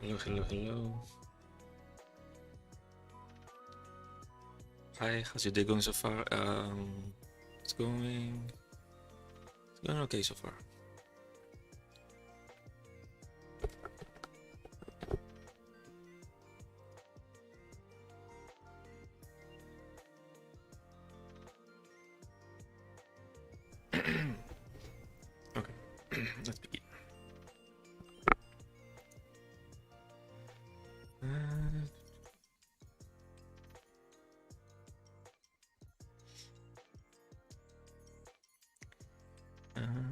Hello, hello, hello. Hi, how's your day going so far? It's going okay so far. Okay, let's begin.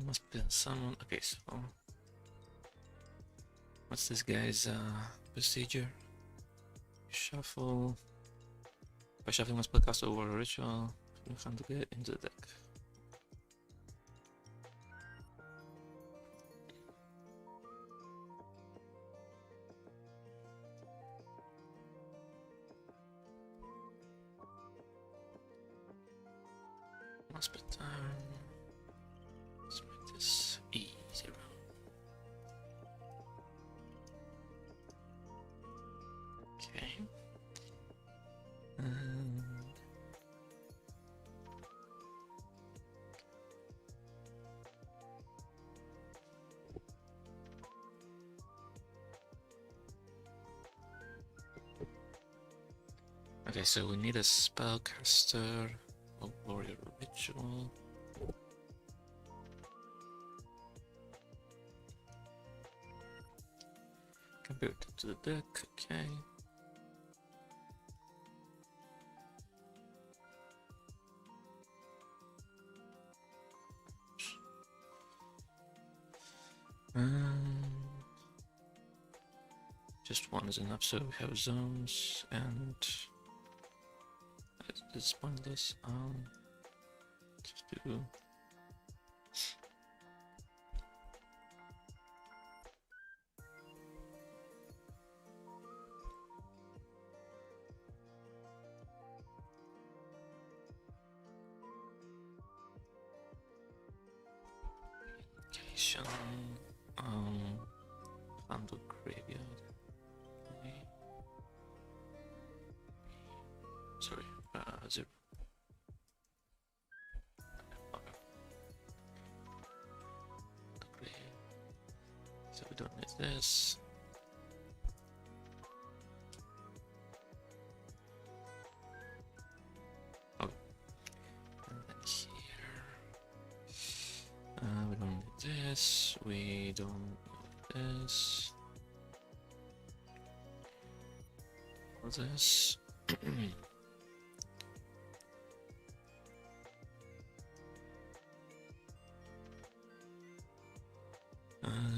Must be someone. Okay, so what's this guy's procedure? Shuffle. By shuffling, must cast over a ritual. You have to get into the deck. Must be time. Let's make this easy round. Okay. Okay, so we need a spellcaster, a warrior ritual. Compare it to the deck, okay. Just one is enough, so we have zones and it's pointless. Just do location, handle graveyard. Sorry, 0. So we don't need this. Okay. And then here. We don't need this. We don't need this. Or this.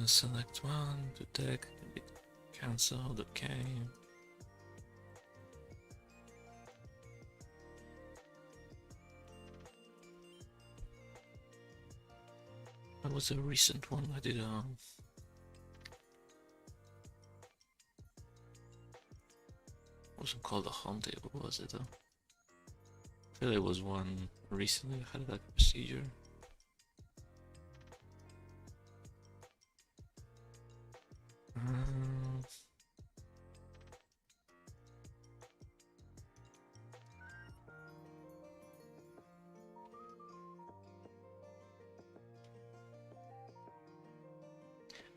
Select one, the deck can be cancelled, okay. What was the recent one I did? Wasn't called a home table, was it though? I feel it was one recently I had like a procedure.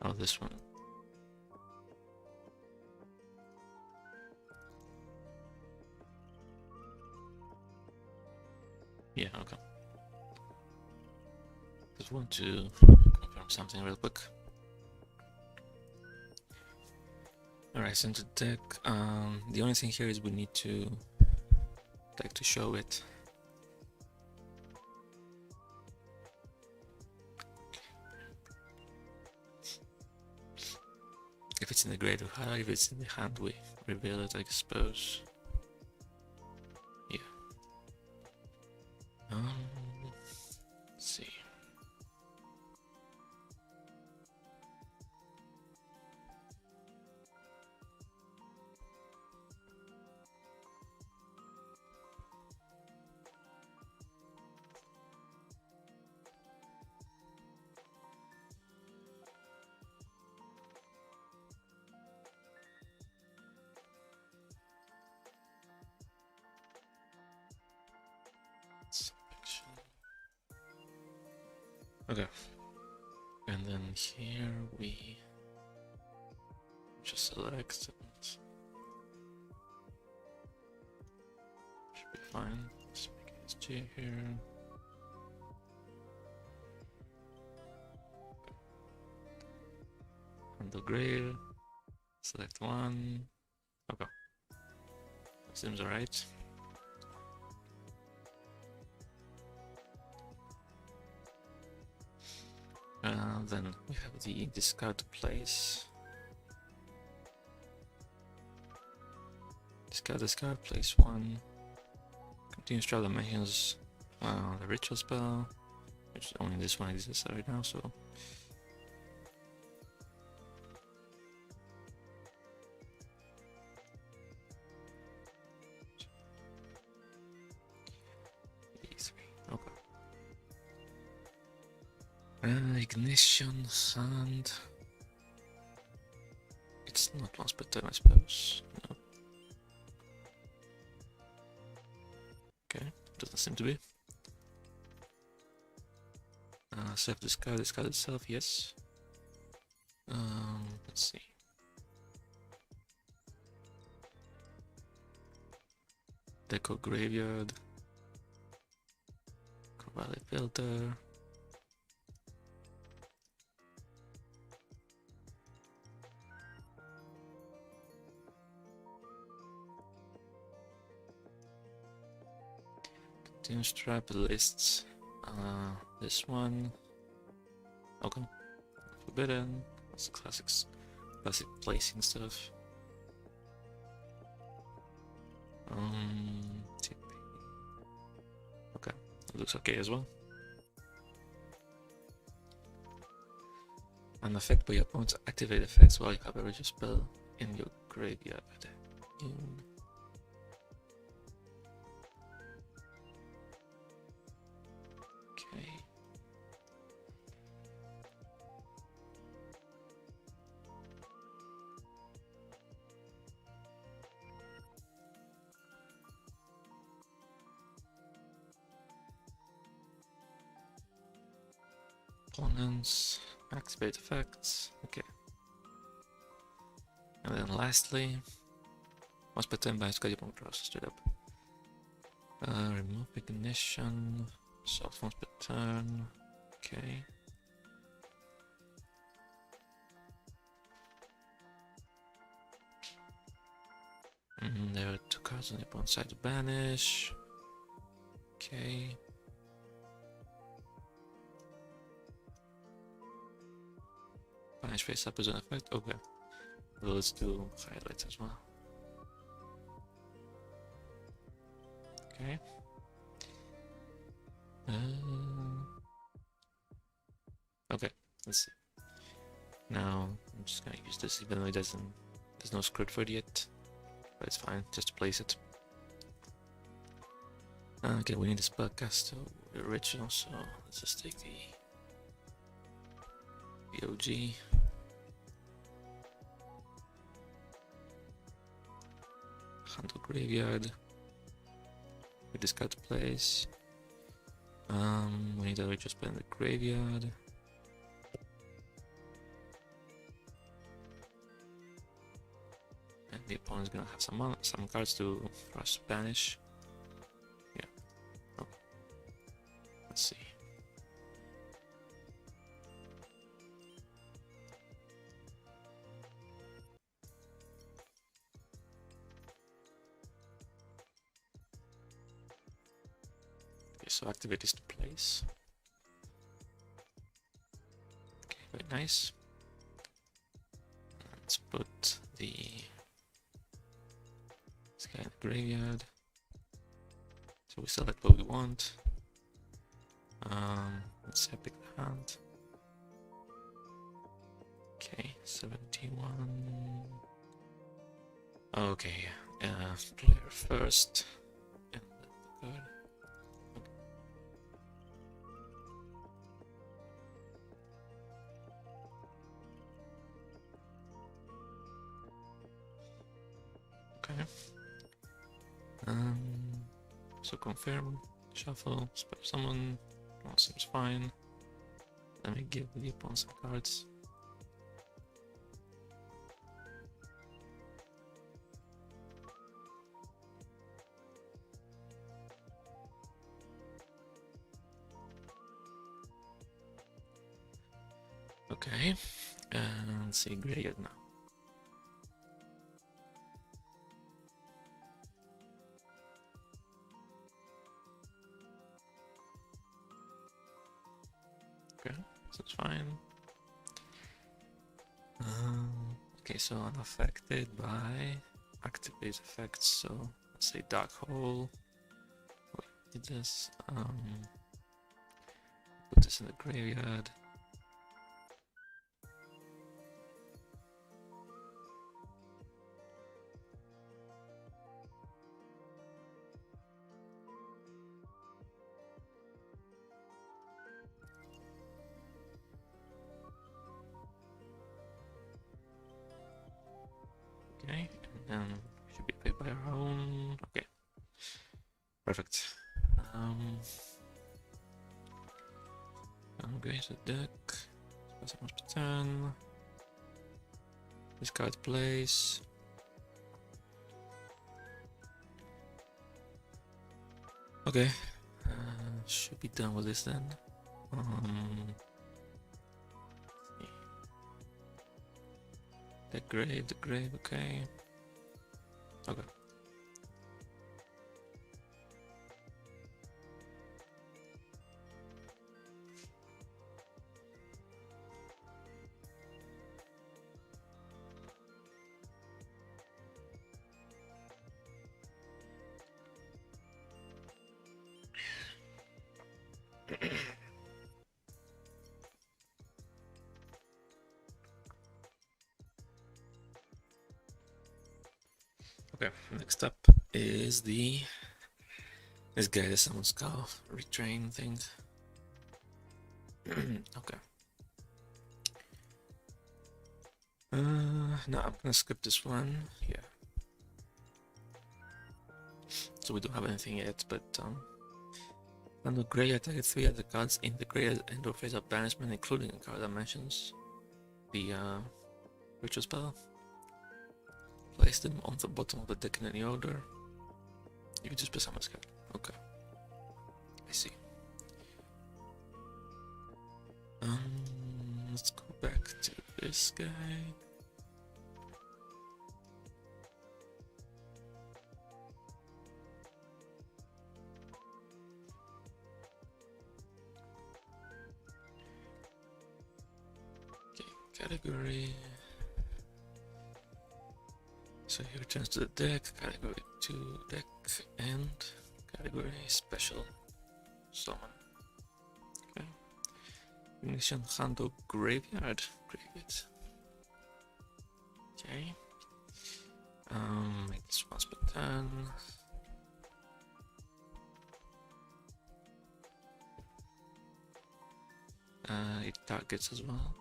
Oh, this one. Yeah, okay. Just want to confirm something real quick. Alright, so into the deck, the only thing here is we need to like to show it. If it's in the grade of high, if it's in the hand, we reveal it, I suppose. Yeah. Let's see. Okay. And then here we just select and should be fine. Just make it SG here. Handle grail. Select one. Okay. Seems alright. Then we have the discard place. Discard, place one. Continue to try the minions. The ritual spell, which only this one exists right now, so. Okay. Ignition, and it's not once per turn, I suppose. No. Okay, doesn't seem to be. Self-discard, discard itself, yes. Let's see. Deco graveyard. Valley filter. Continue strap lists. This one. Okay. Forbidden. That's the classic placing stuff. TP. Okay, it looks okay as well. An effect by your opponent's activate effects while you have a ritual spell in your graveyard. Okay. Opponents, activate effects, okay. And then lastly, once per turn by Scotty Bomb draws straight up. Remove ignition, soft once per turn, okay. There are 2 cards on the opponent's side to banish, okay. Banish face up as an effect, okay. Well, let's do highlights as well. Okay. Okay, let's see. Now, I'm just gonna use this even though there's no script for it yet. But it's fine, just to place it. Okay, we need a spellcaster, the original, so let's just take the OG. Handle graveyard. We discard place. We need a ritual spell in the graveyard. And the opponent's gonna have some cards to for us to banish. Yeah. Okay. Let's see. So activate this to place. Okay, very nice. Let's put this guy in the graveyard. So we select what we want. Let's say pick the hand. Okay, 71. Okay, player first. And then the card. Okay. So confirm, shuffle, spell summon, all seems fine. Let me give the opponent some cards. Okay, and see graveyard now. Okay, that's fine. Okay, so unaffected by activate effects. So let's say Dark Hole. What did this? Put this in the graveyard. Okay, and then should be paid by our own. Okay, perfect. I'm going to the deck. Special must be 10. Discard place. Okay, should be done with this then. The grave, okay. Okay. Okay, next up is this guy, the Summon Skull retrain thing. Okay. No, I'm gonna skip this one. Yeah. So we don't have anything yet, but on the graveyard, target 3 other cards in the graveyard end or phase of banishment, including a card that mentions the ritual spell. Place them on the bottom of the deck in any order. You can just play Summon Skull. Okay. I see. Let's go back to this guy. Okay, category. So he returns to the deck, category 2 deck, and category special summon. Okay. Ignition handle graveyard. Okay. Make this once per turn. It targets as well.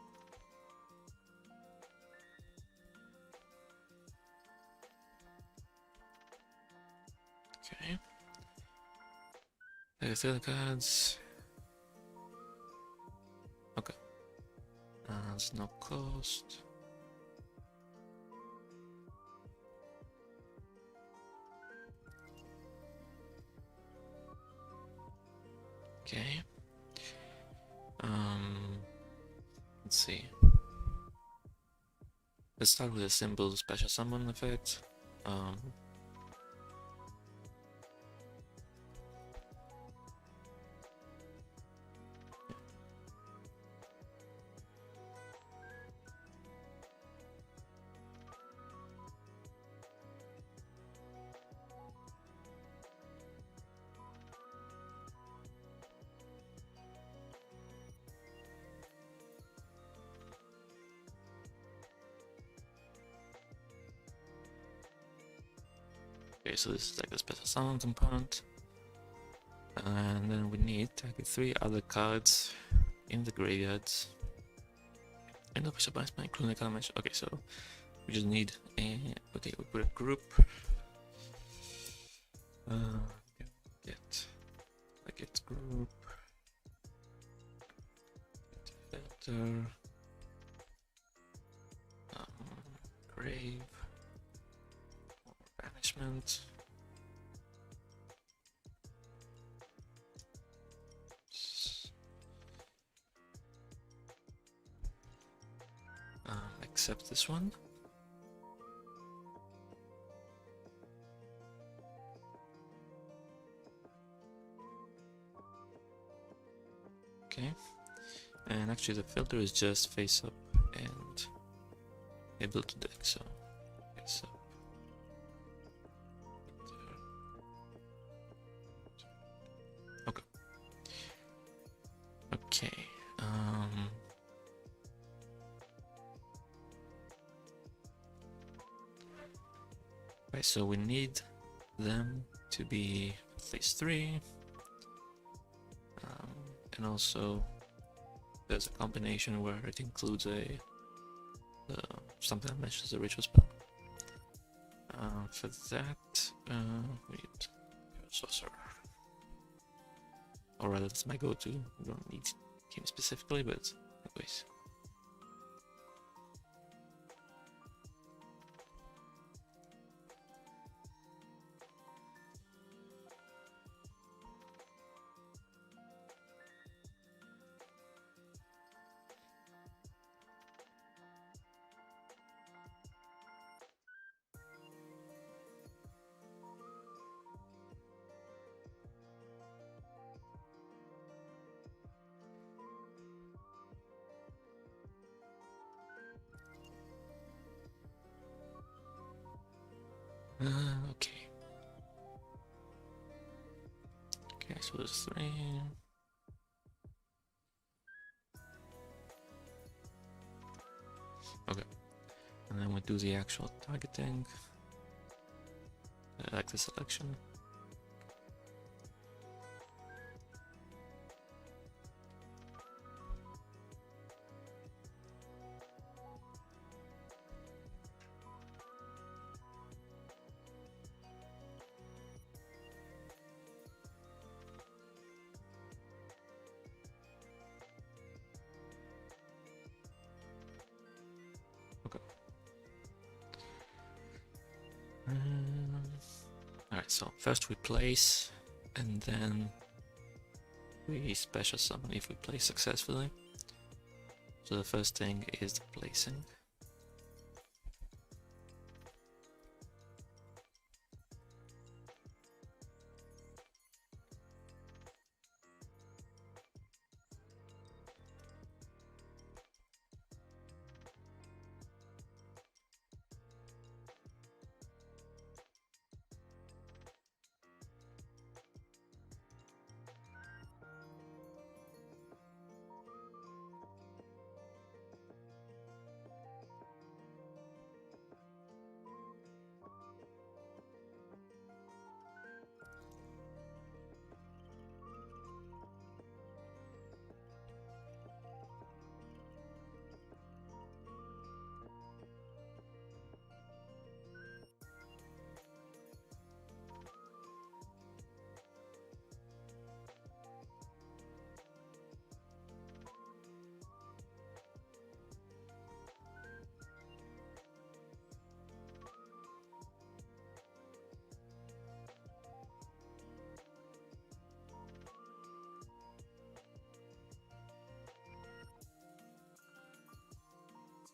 Okay. There's the other cards. Okay. There's no cost. Okay. Let's see. Let's start with a simple special summon effect. Okay, so this is like the special summon component. And then we need to target 3 other cards in the graveyards. And the official banishment, including the card mentioned. Okay, so we just need a. Okay, we put a group. Get group. altar, grave, banishment. Accept this one. Okay, and actually the filter is just face up and able to deck, so face up. Okay. Okay. Right, so we need them to be at least 3. And also there's a combination where it includes something that mentions the ritual spell. For that, we need sorcerer. Or rather, that's my go-to. We don't need him specifically, but anyways. Okay. Okay, so there's 3. Okay. And then we do the actual targeting. Like the selection. Okay. Alright, so first we place, and then we special summon if we place successfully. So the first thing is the placing.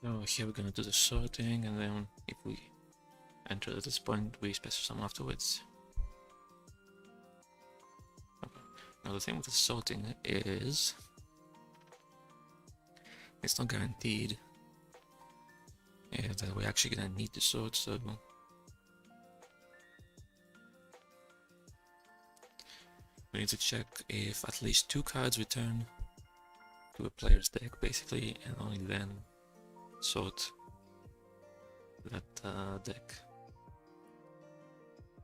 So here we're gonna do the sorting, and then if we enter at this point, we special summon afterwards. Okay. Now the thing with the sorting is it's not guaranteed that we're actually gonna need to sort, so we need to check if at least 2 cards return to a player's deck, basically, and only then sort that deck.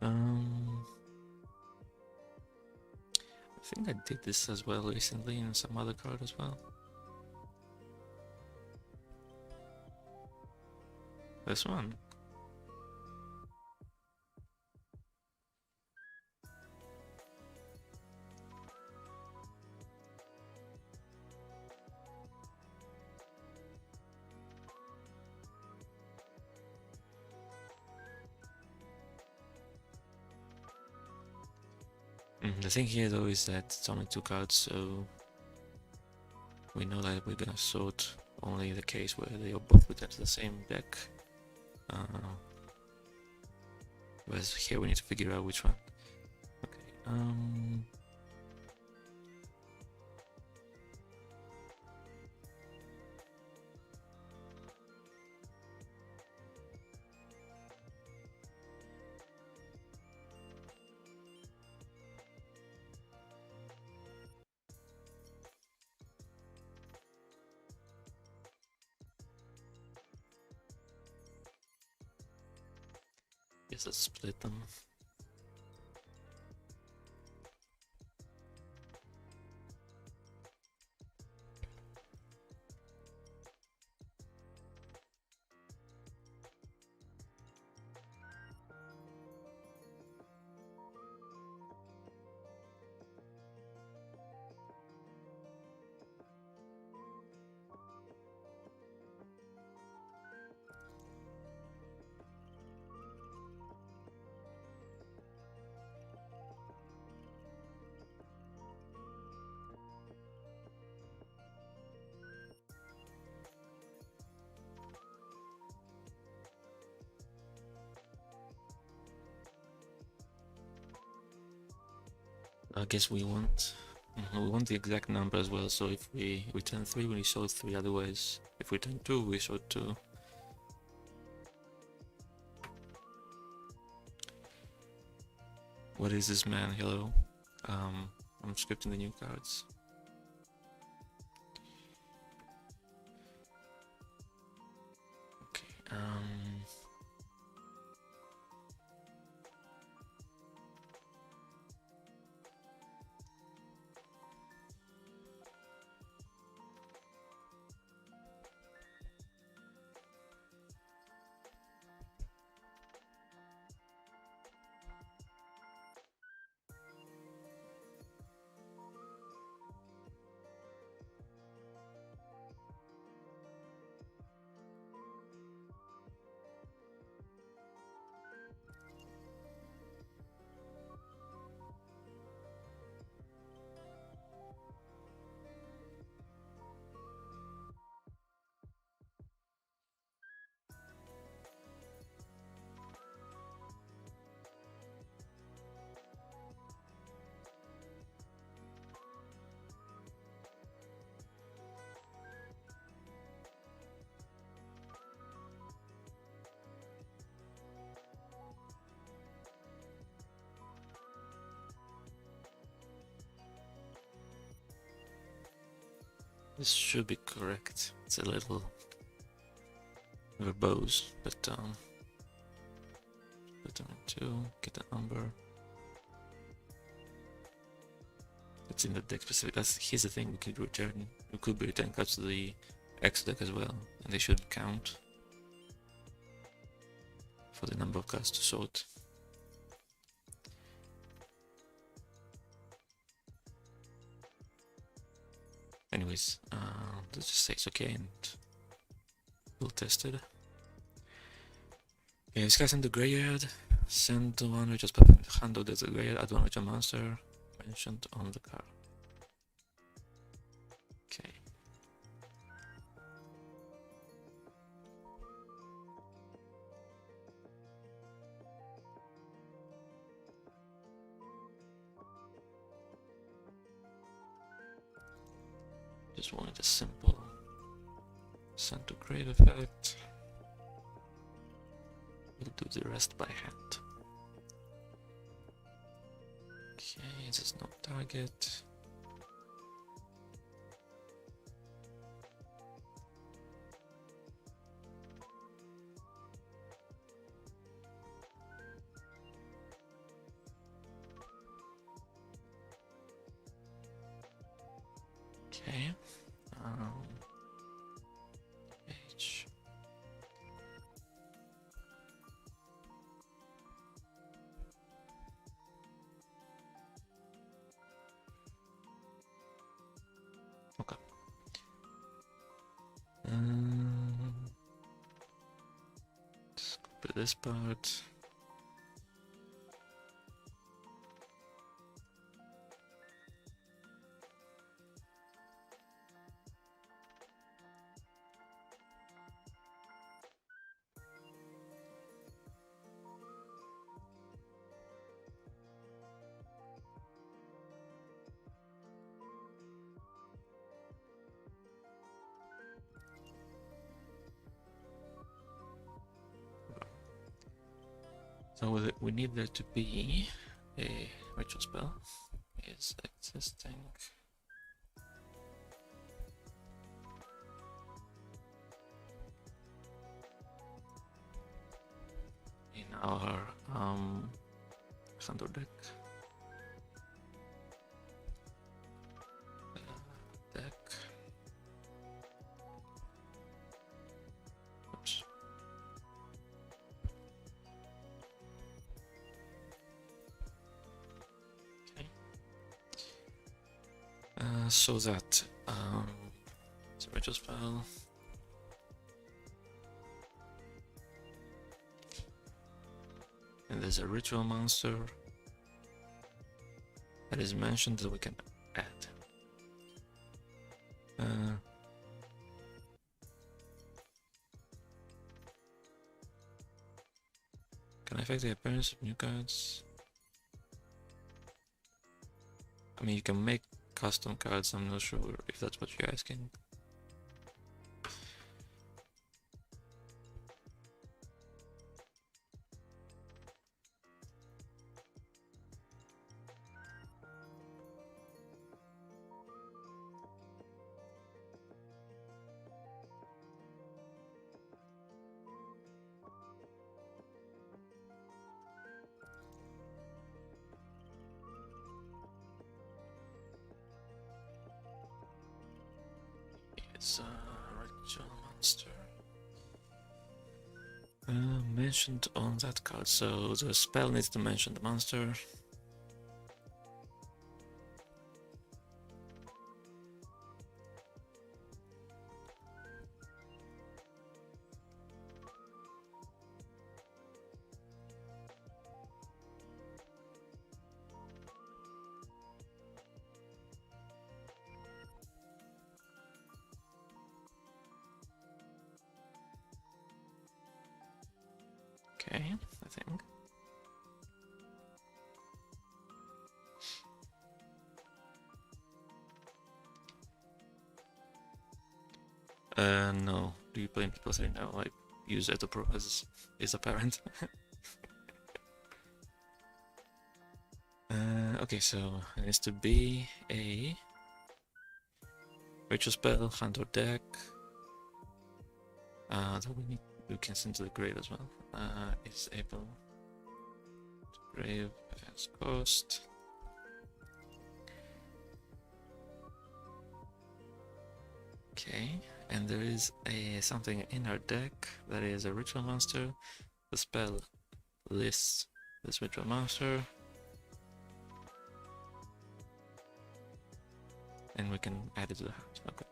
I think I did this as well recently in some other card as well. This one. The thing here though is that it's only 2 cards, so we know that we're gonna sort only the case where they are both put into the same deck. Whereas here we need to figure out which one. Okay, yes, let's split them. I guess we want the exact number as well. So if we return 3, we sort 3. Otherwise, if we return 2, we sort 2. What is this man? Hello. I'm scripting the new cards. Okay. This should be correct. It's a little verbose, but put them in 2, get the number. It's in the deck specific. Here's the thing: we could be returning cards to the X deck as well, and they should count for the number of cards to sort. Anyways, let's just say it's okay, and we'll test it. Okay, this guy's in the graveyard. Send the one which is handled as a graveyard. Add one which a monster mentioned on the card. Okay. Just wanted a simple send to grave effect. We'll do the rest by hand. Okay, this is no target. Okay. H. Okay. Let's copy this part. So we need there to be a ritual spell is existing in our Thunder deck. Oops. Okay. So that it's a ritual spell. And there's a ritual monster that is mentioned that we can add. Can I affect the appearance of new cards? I mean, you can make custom cards, I'm not sure if that's what you're asking. It's a ritual monster. Mentioned on that card, so the spell needs to mention the monster. Okay, I think. No. Do you play in people 3 now? I use EDOPro as is apparent. Okay, so it needs to be a ritual spell, hand or deck. That we can send to the grave as well. It's able to grave as cost. Okay, and there is something in our deck that is a ritual monster. The spell lists this ritual monster, and we can add it to the house. Okay.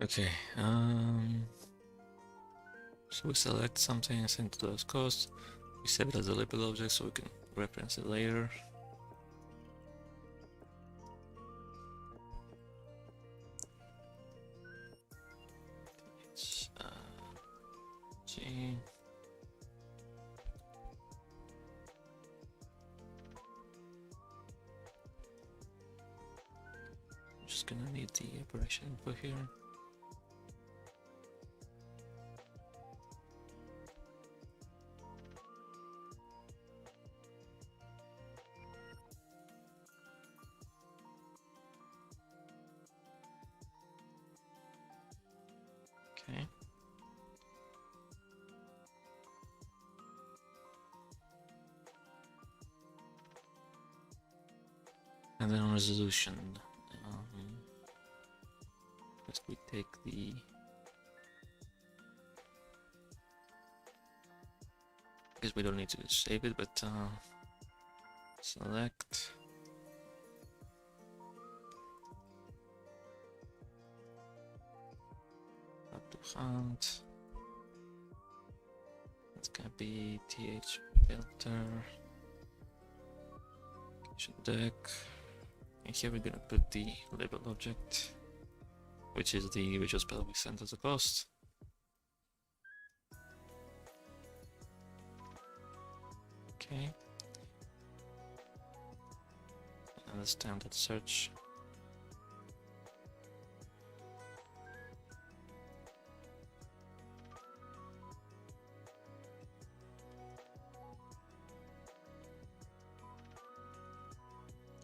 Okay, so we select something and send to those costs. We save it as a label object so we can reference it later. It's G. I'm just gonna need the operation info here. And then on resolution, first we take the... I guess we don't need to save it, but select. Up to hunt. It's gonna be th filter. Deck. And here we're gonna put the label object, which is the visual spell we sent as a post. Okay. And the standard search.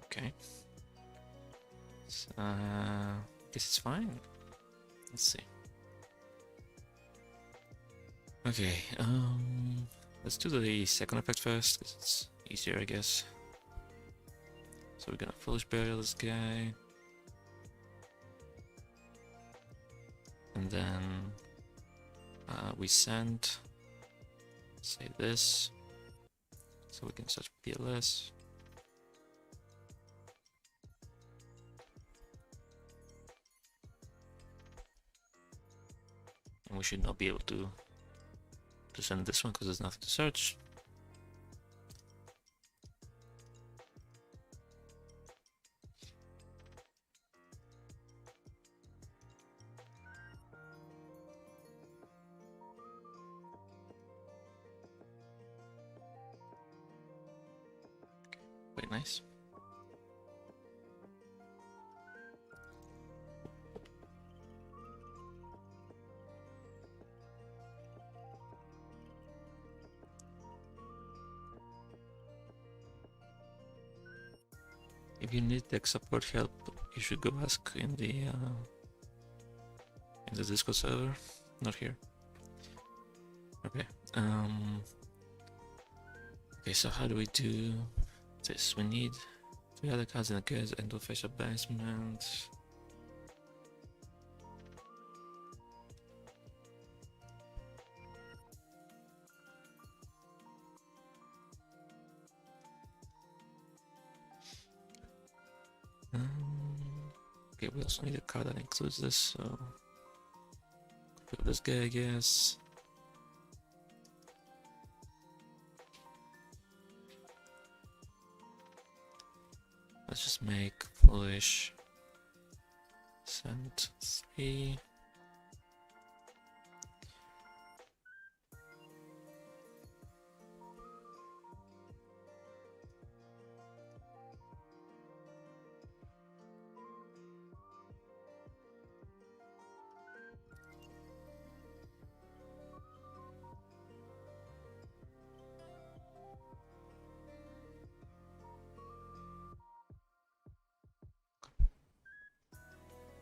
Okay. So, this is fine. Let's see. Okay, let's do the second effect first, because it's easier, I guess. So we're gonna foolish burial this guy. And then we send, say this, so we can search PLS. And we should not be able to send this one because there's nothing to search. Quite nice. If you need tech support help, you should go ask in the Discord server, not here. Okay. Okay, so how do we do this? We need 3 other cards in the case and to face advancement. Okay, we also need a card that includes this, so put this guy, I guess. Let's just make foolish send 3.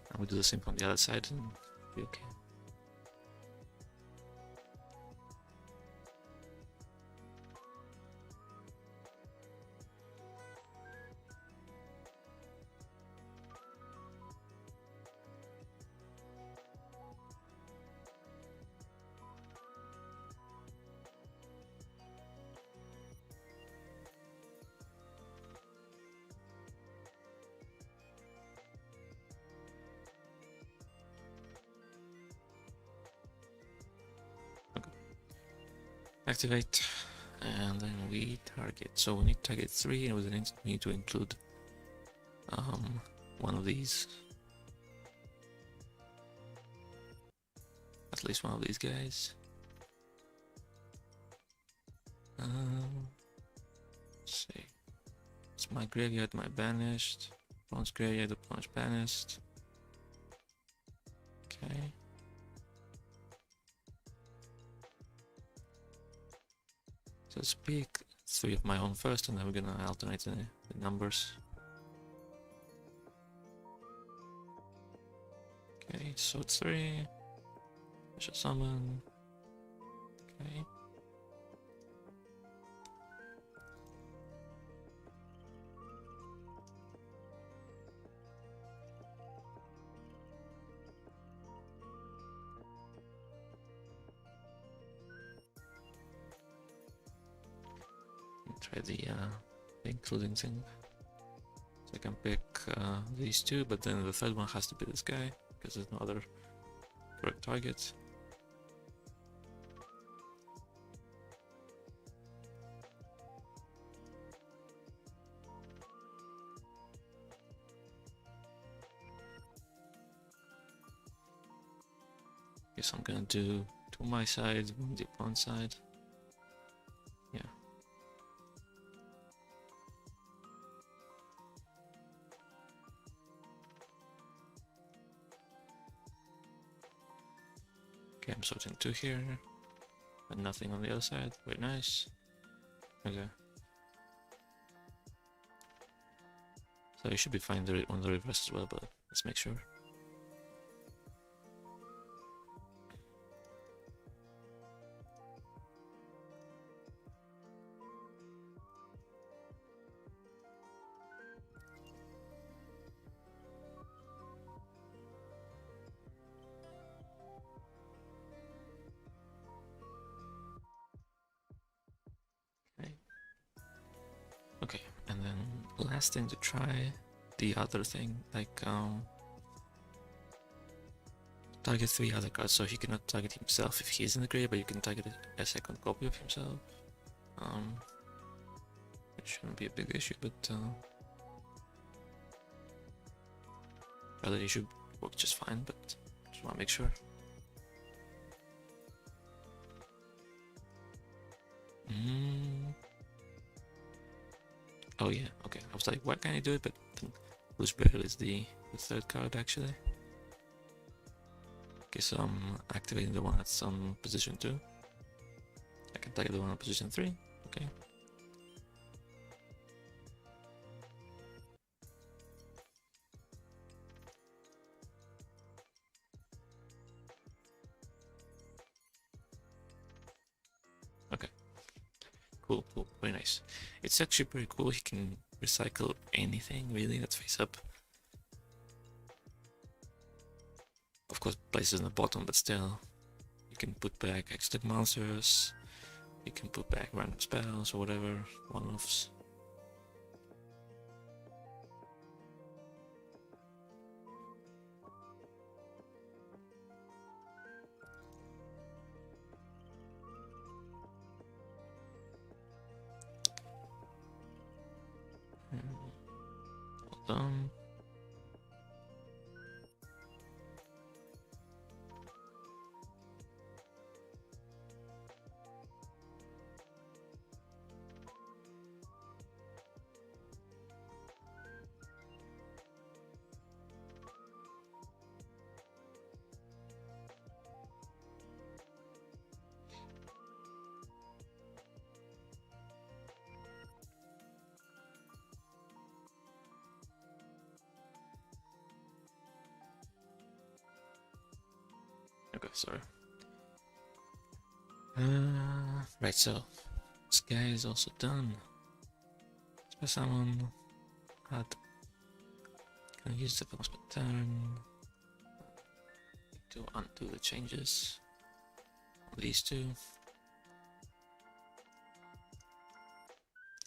And we do the same from the other side and be okay. Activate, and then we target. So we need to target 3, and we need to include one of these, at least one of these guys. Let's see, it's my graveyard, my banished, opponent's graveyard, opponent's banished. Okay. So let's pick 3 of my own first, and then we're gonna alternate the numbers. Okay, so 3. Special summon. Okay. try the including thing. So I can pick these two, but then the third one has to be this guy because there's no other correct target. Guess I'm gonna do two on my side, one on the opponent's side. Yeah. Okay, I'm sorting two here, but nothing on the other side. Very nice. Okay. So you should be fine on the reverse as well, but let's make sure. Okay, and then last thing to try, the other thing, like target 3 other cards, so he cannot target himself if he's in the grave, but you can target a second copy of himself. It shouldn't be a big issue, but rather it should work just fine, but just want to make sure. Oh yeah, okay. I was like, why can't I do it? But then Loose Barrel is the third card actually. Okay, so I'm activating the one that's on position 2. I can target the one on position 3. Okay. Okay. Cool, cool, very nice. It's actually pretty cool. He can recycle anything really that's face up. Of course, places in the bottom, but still, you can put back extra monsters. You can put back random spells or whatever, one-offs. Well done. Okay, sorry. Right, so this guy is also done. So someone had can use the bonus per turn to undo the changes on these two.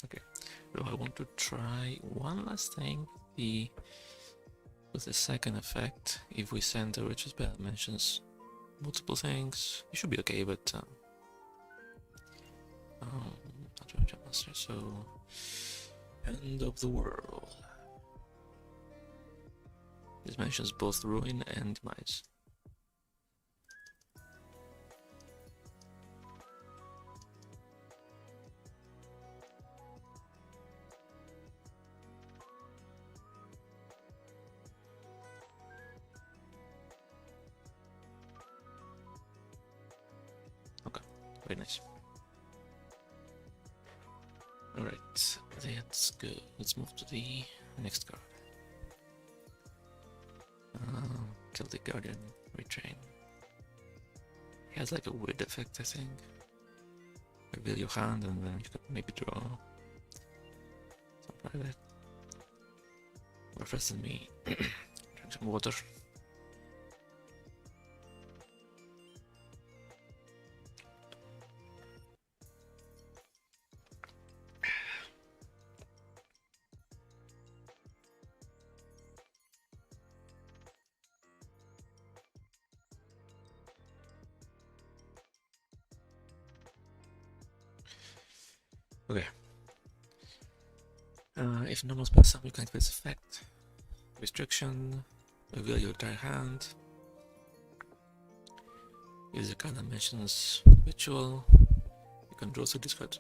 Okay, so I want to try one last thing. With the second effect, if we send the Richest Bell mentions multiple things, it should be okay, but master, so end of the world. This mentions both ruin and demise. Okay, very nice. Alright, let's go. Let's move to the next card. Celtic Guardian, Retrain. He has like a weird effect, I think. Reveal your hand and then you can maybe draw something like that. More fresh than me. Drink some water. Okay. If normal spell summon, you can activate this effect. Restriction. Reveal your entire hand. Use a card that mentions ritual. You can draw 2 discard.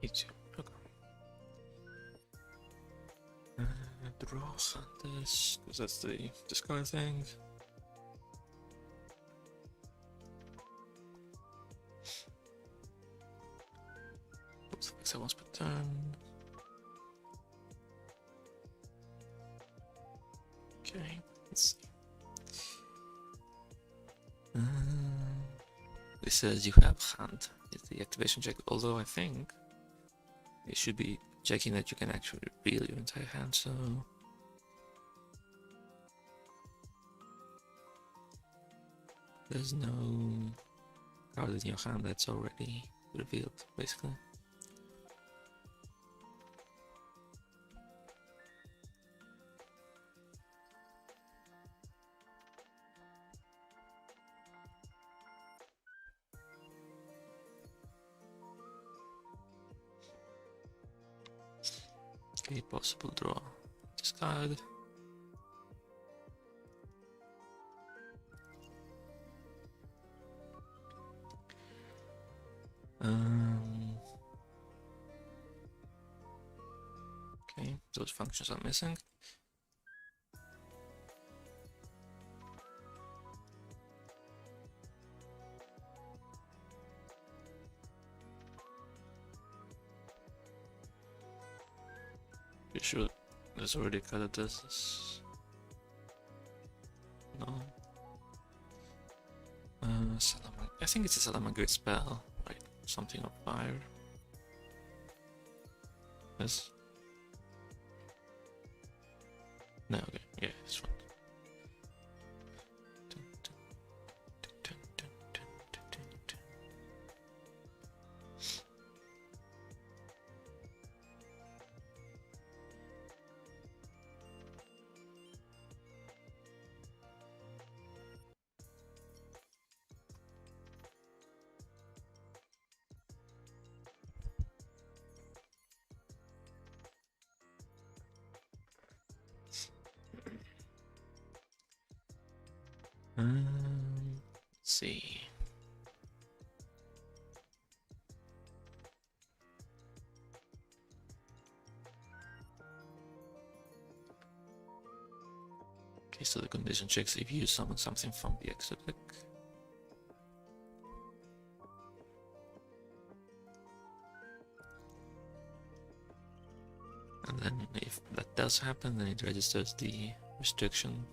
Each. Okay. Draw on this, because that's the discard thing. Both effects at once per turn. Okay, let's see. This says you have hand. It's the activation check, although I think it should be checking that you can actually reveal your entire hand, so there's no card in your hand that's already revealed, basically. Okay, possible draw. Discard. Okay, those functions are missing. Pretty sure there's already a card that does this. No. I think it's a Salamangreat spell, right? Something of fire. Yes. No, okay, yeah, this one. Let's see. Okay, so the condition checks if you summon something from the extra deck. And then if that does happen, then it registers the restriction.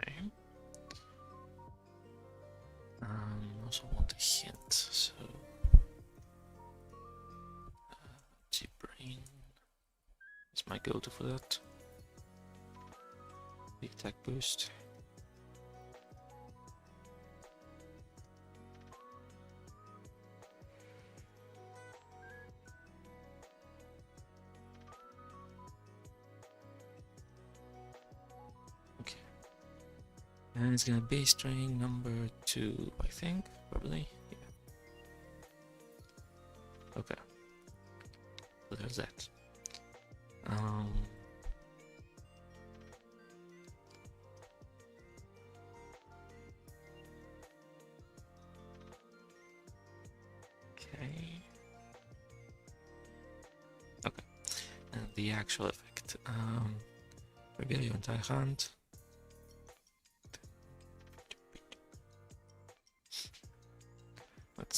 Okay. Also want a hint, so G-Brain is my go-to for that. The attack boost. And it's gonna be string number 2, I think, probably. Yeah. Okay. So there's that. Okay. Okay. And the actual effect. Reveal your entire hand.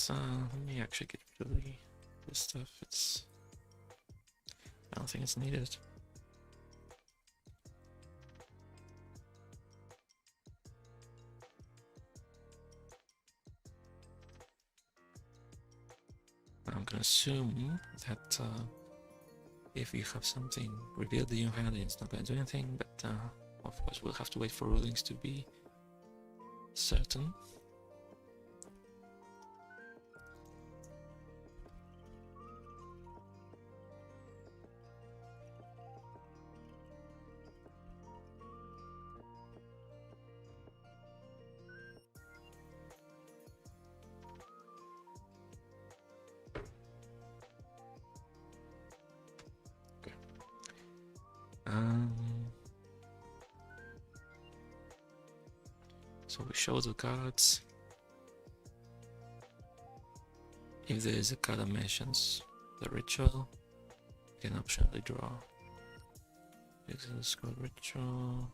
Let me actually get rid of this stuff. I don't think it's needed. I'm gonna assume that if you have something revealed in your hand, it's not gonna do anything, but of course we'll have to wait for rulings to be certain. So we show the cards. If there is a card that mentions the ritual, you can optionally draw. This is called ritual.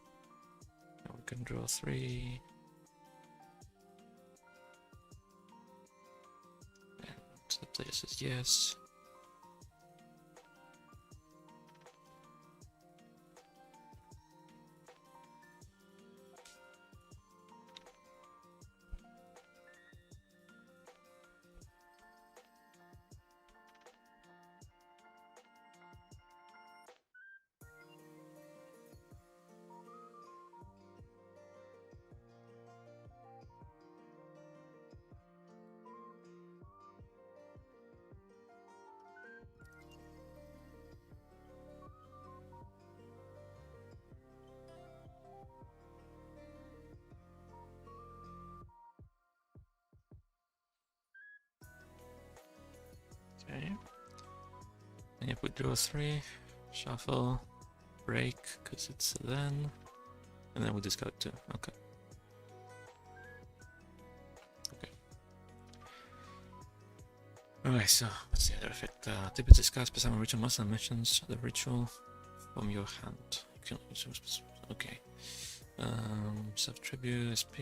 And we can draw 3. And the player says yes. Okay. And if we draw 3, shuffle, break, because it's then, and then we discard 2. Okay. Okay. Alright, so what's the other effect? Tip is discussed by some ritual master mentions the ritual from your hand. You can use okay. Sub-tribute, SP.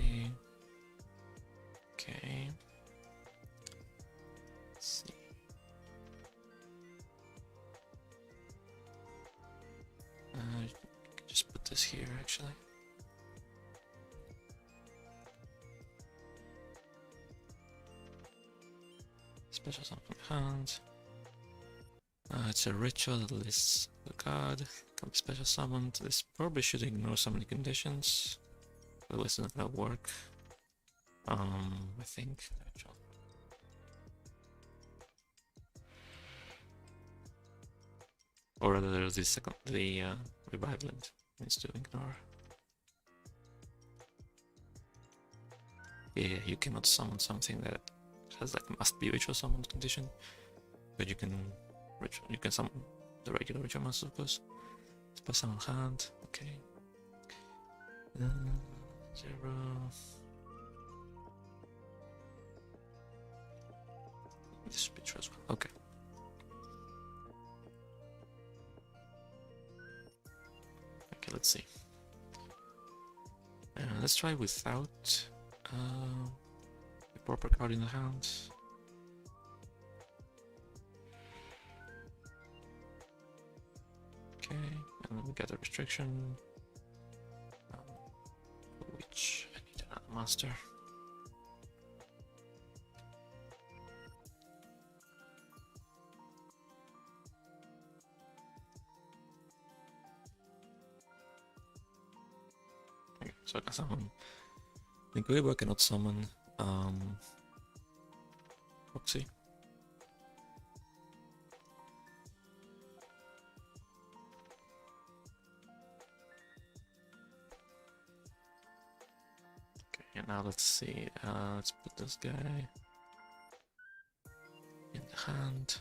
Okay. Let's see. Just put this here actually. Special summon hand. It's a ritual that lists the card. Can be special summoned. This probably should ignore summoning conditions. Otherwise it's not gonna work. I think. Or rather there's the revivalent needs to ignore. Yeah, you cannot summon something that has like must be ritual summoned condition, but you can summon the regular ritual monster, of course. It's summon hand. Okay. 0. This should be true as well. Okay. Okay, let's see. Let's try without a proper card in the hand. Okay, and then we get a restriction, which I need another master. Okay, so I can summon the Gurifoh. I cannot summon Proxy. And now let's see. Let's put this guy in the hand.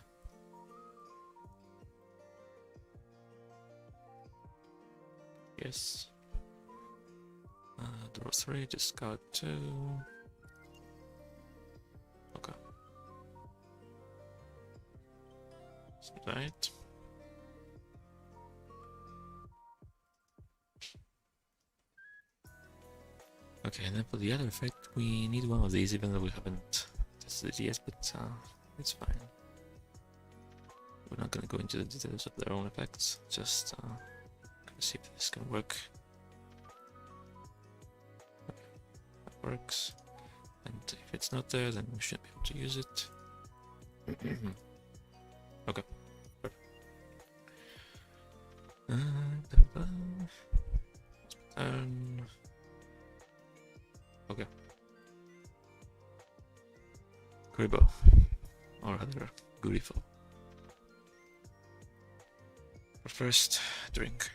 Yes. Draw 3, discard 2. Okay. Right. Okay, and then for the other effect, we need one of these, even though we haven't tested it yet, but it's fine. We're not gonna go into the details of their own effects, just gonna see if this can work. Okay, that works. And if it's not there, then we should be able to use it. Okay, perfect. Turn. Okay. Gurifoh, or rather, Gurifoh. But first, drink.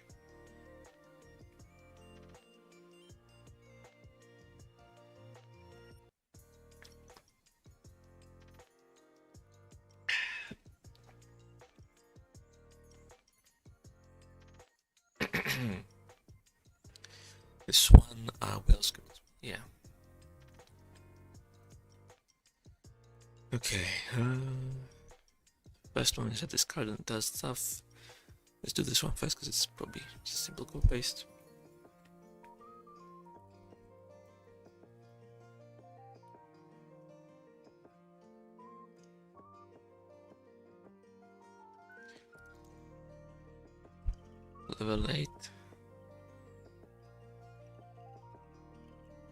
This one, Will's good. Yeah. Okay. First one is that this card and does stuff. Let's do this one first because it's probably just simple code based. Level 8.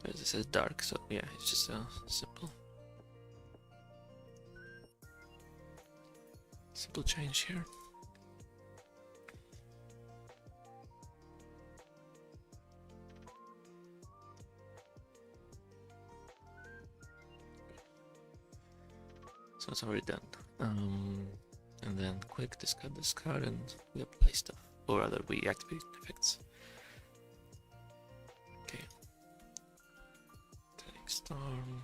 As it says dark, so yeah, it's just simple. Simple change here. So it's already done. And then quick discard this card and we apply stuff. Or rather, we activate effects. Okay. Take storm.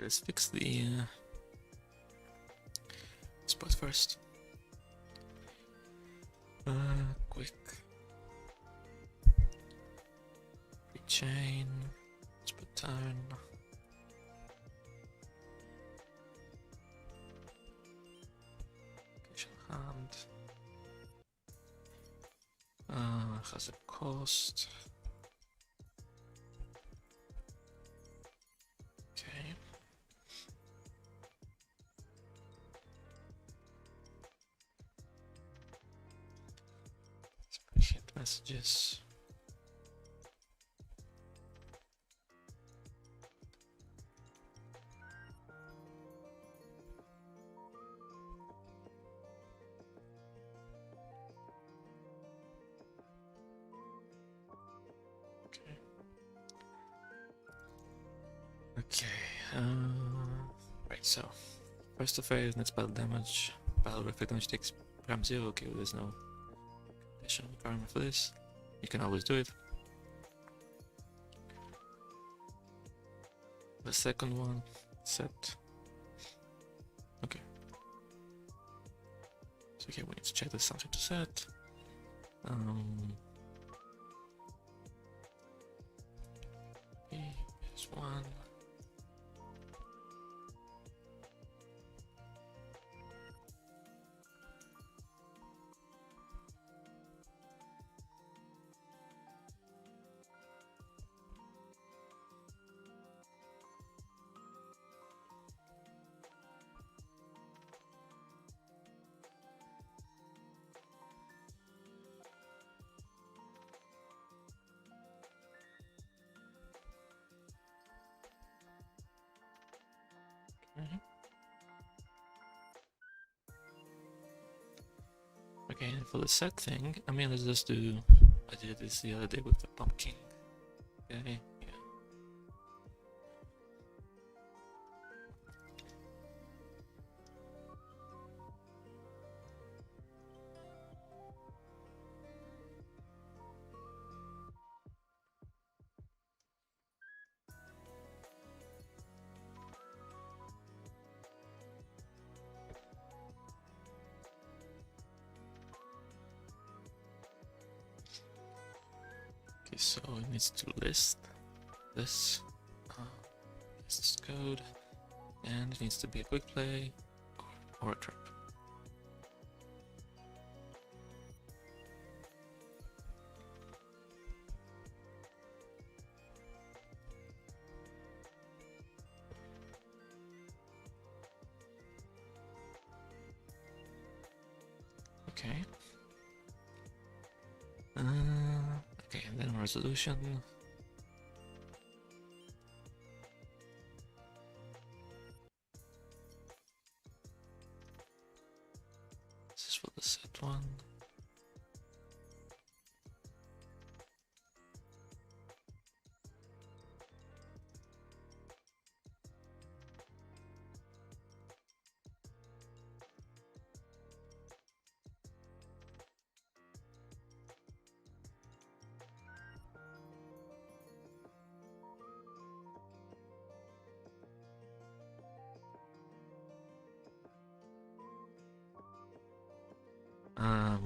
Let's fix the spot first. Quick. Rechain. Spot turn. Location hand. Has a cost. Okay. Hit messages. Okay. Right. So first phase, next battle damage. Battle reflect damage takes gram 0. Okay, well, there's no condition requirement for this. You can always do it. The second one set. Okay. So okay, we need to check the something to set. Okay, here's one. Okay, and for the set thing, I mean, let's just do. I did this the other day with the pumpkin. Okay, yeah. Okay, so it needs to list this. This code, and it needs to be a quick play or a trap. Okay. Okay, and then resolution. This is for the set one.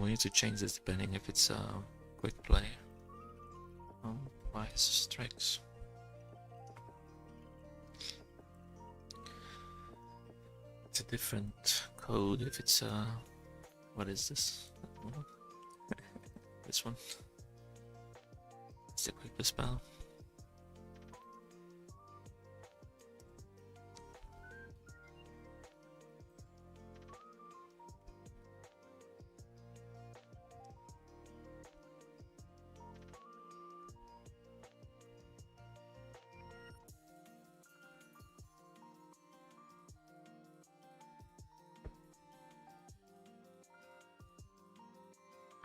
We need to change this depending if it's a quick play. Wise strikes. It's a different code if it's what is this? This one. It's a quick spell.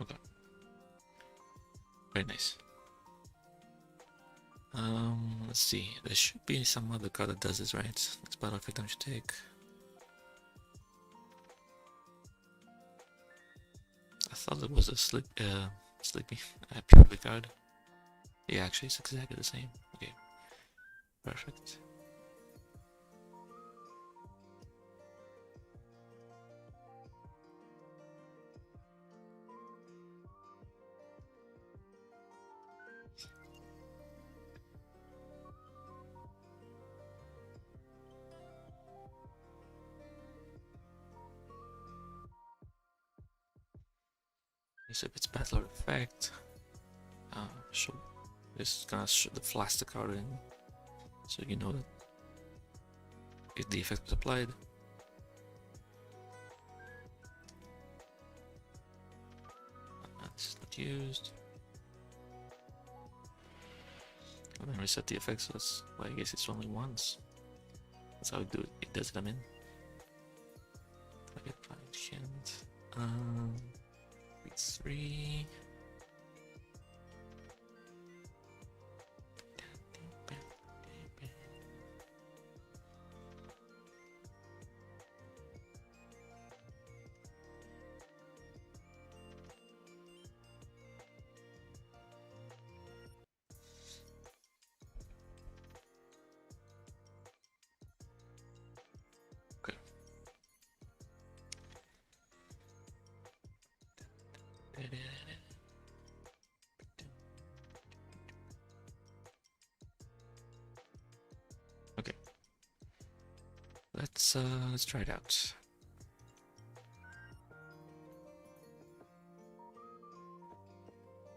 Okay. Very nice. Let's see. There should be some other card that does this, right? Next battle effect I should take. I thought it was a sleepy purely card. Yeah, actually it's exactly the same. Okay. Perfect. So if it's battle effect, so this is gonna flash the card in, so you know that if the effect was applied. That's not used. And then reset the effect, so that's well, I guess it's only once. That's how it does it, I mean. I get Archfiend. B3. let's try it out.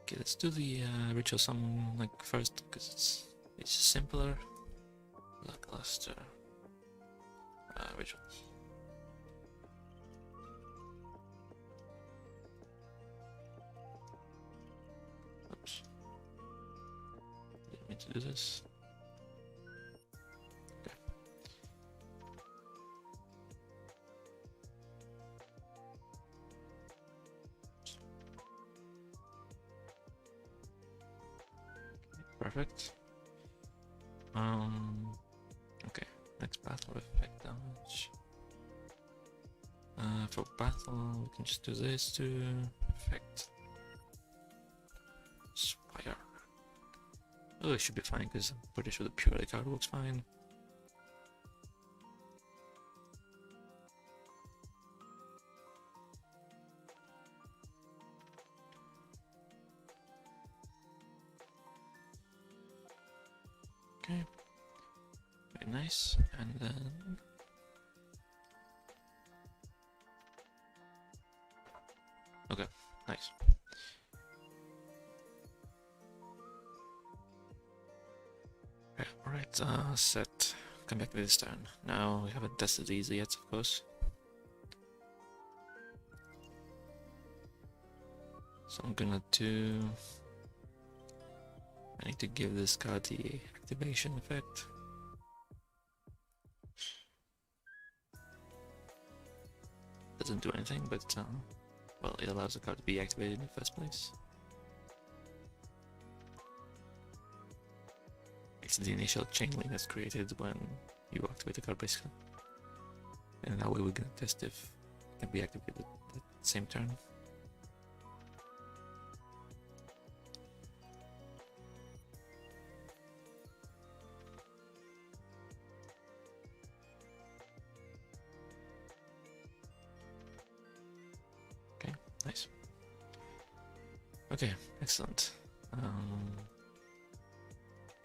Okay, let's do the ritual summon like first because it's simpler. Lackluster rituals. Oops. Didn't mean to do this. Okay. Perfect. Okay, next battle effect damage. For battle, we can just do this to effect Spire. Oh, it should be fine because I'm pretty sure the purity card works fine. Okay, very nice. And then okay, nice. Okay, alright, set. Come back to this turn. Now we haven't tested these yet, of course. So I'm gonna do... I need to give this card the activation effect. Doesn't do anything, but well, it allows the card to be activated in the first place. It's the initial chain link that's created when you activate the card, basically. And that way we're gonna test if it can be activated at the same turn. Okay, nice. Okay, excellent.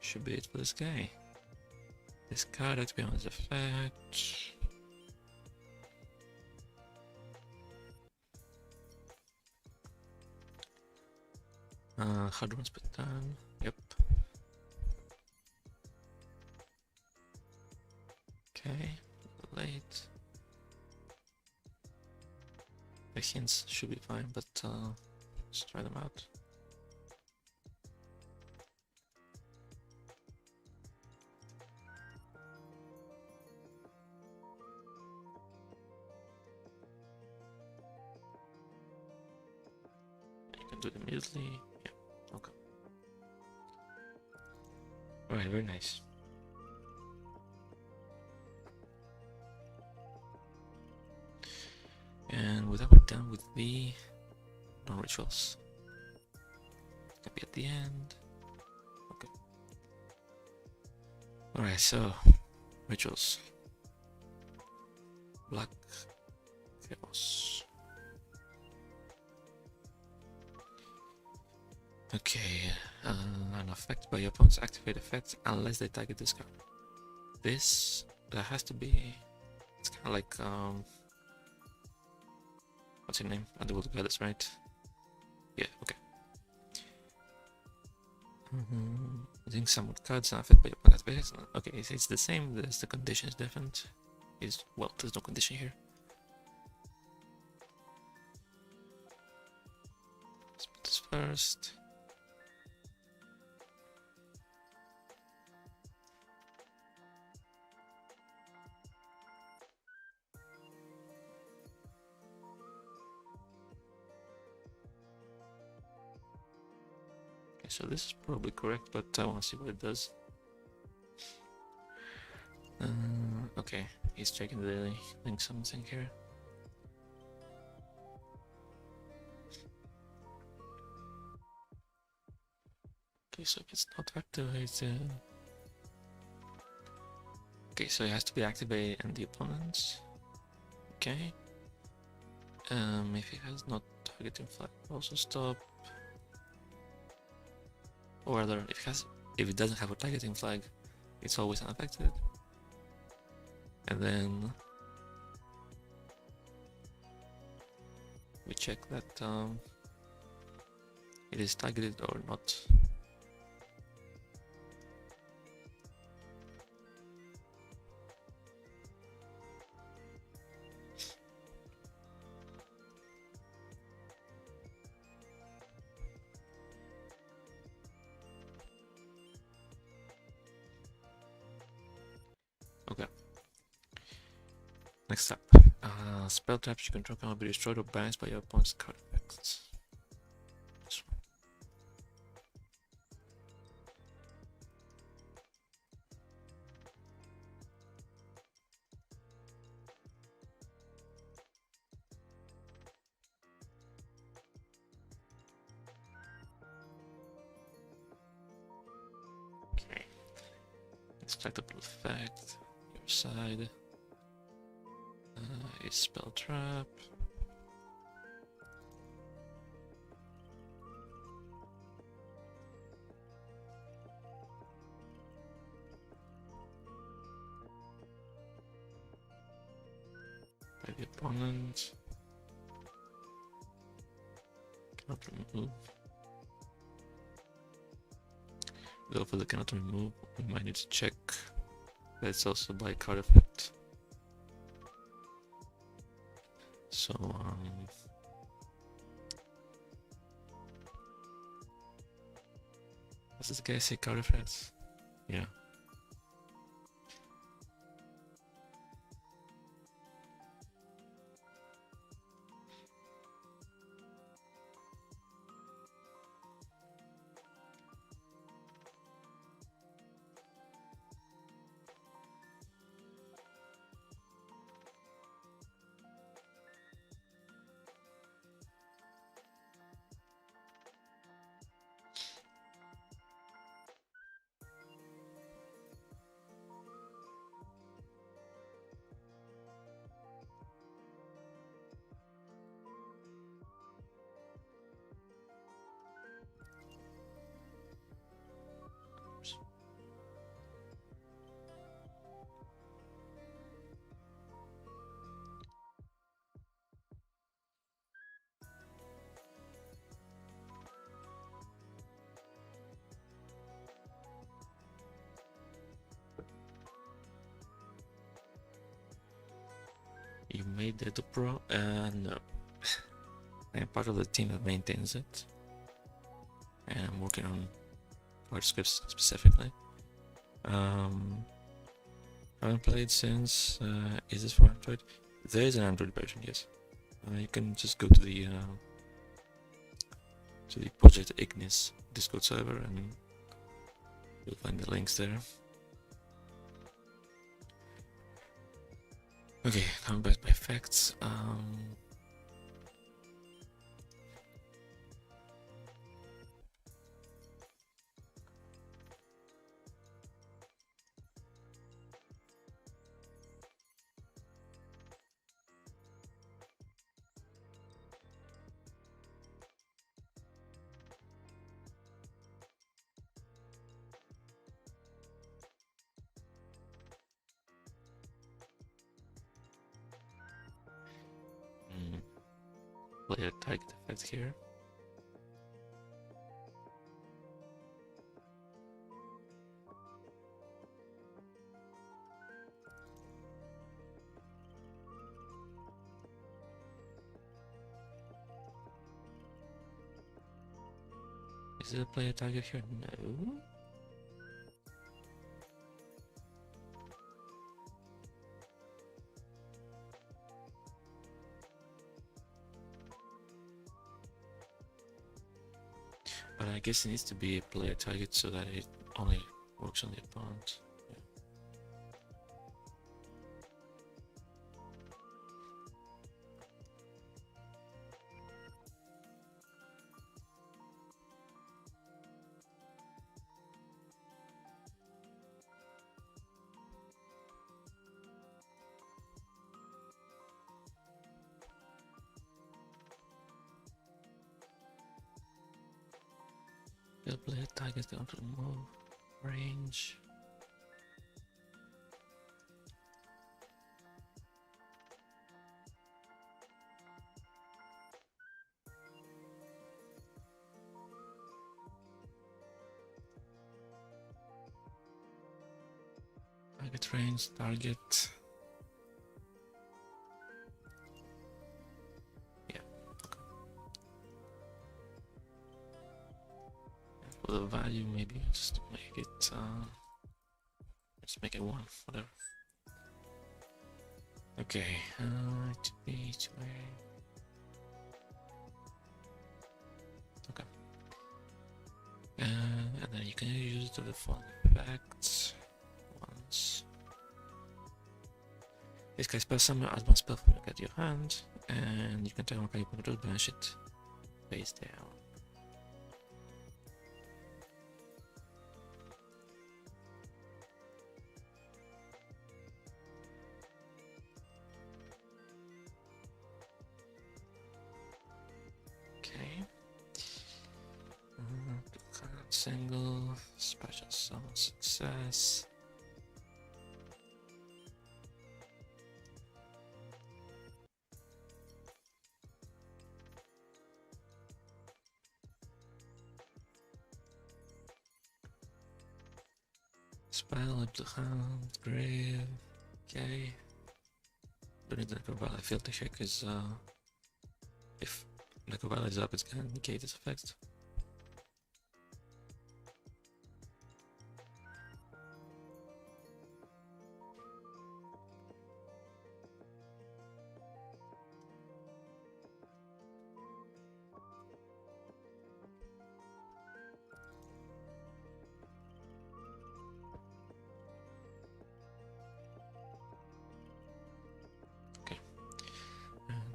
Should be it for this guy. This card has to be on his effect. Hard ones put down. Yep. Okay, late. The hints should be fine, but let's try them out. You can do it immediately. Yeah, okay. Alright, very nice. And with that, we're done with the non-rituals. Gonna be at the end. Okay. Alright, so rituals. Black Chaos. Okay, an effect by your opponent's activate effect unless they target this card. This that has to be. It's kind of like what's your name? Underworld Goddess, right? Yeah, okay. I think some cards are affected by your opponent's activation. Okay, it's the same. The condition is different. Well, there's no condition here. Let's put this first. Okay, so this is probably correct, but I want to see what it does. Okay, he's checking the link something here. Okay, so if it's not activated... Okay, so it has to be activated and the opponent's. Okay. If it has not targeting flag, also stop. Or rather, if it doesn't have a targeting flag, it's always unaffected. And then we check that it is targeted or not. Okay. Next up, spell traps you control cannot be destroyed or banished by your opponent's card effects. This one. Okay. Extractable effect. Your side. A spell trap. By the opponent. Cannot remove. Though for the cannot remove, we might need to check that it's also by card effect. So, does this guy say card effects? Yeah. You made the EDOPro? No. I am part of the team that maintains it. And I'm working on art scripts specifically. I haven't played since. Is this for Android? There is an Android version, yes. You can just go to the Project Ignis Discord server and you'll find the links there. Okay, coming back to my facts. Player target effect here. Is it a player target here? No. But I guess it needs to be a player target so that it only works on the opponent. The player target don't remove range. range target. Yeah. Okay. And for the value, maybe just make it. Let's make it 1. Whatever. Okay. To be to a. Okay. And then you can use the default effects once. This guy spell summon, add 1 spell from your hand, and you can take 1 card you control, banish it face down. Okay. Single, special summon success. Spell up the hand, grave. Okay. Don't need the Necrovile. I failed to check his if Necrovile is up, it's gonna negate its effects.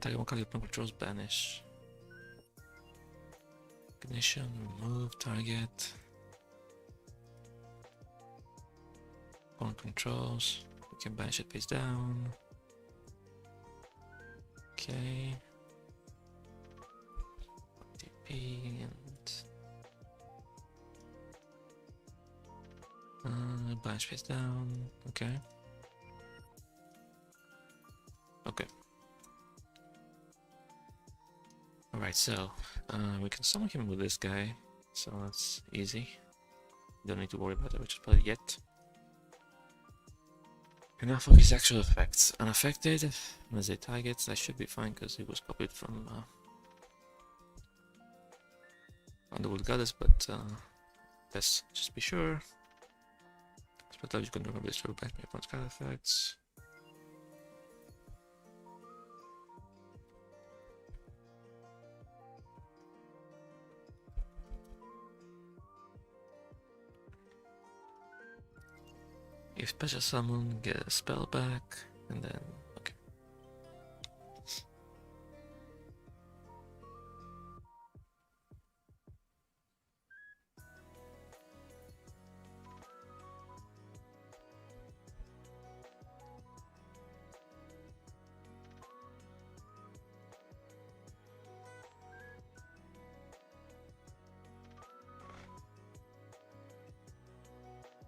Target 1 card your opponent controls, banish. Ignition, remove target. Opponent controls. We can banish it face down. Okay. TP and banish face down. Okay. Okay. Alright, so we can summon him with this guy, so that's easy. Don't need to worry about the witch spell yet. And now for his actual effects. Unaffected, as a target, that should be fine because it was copied from Underworld Goddess, but let's just be sure. Spell type you can remember this to back my opponent's card effects. If special summon, get a spell back, and then okay.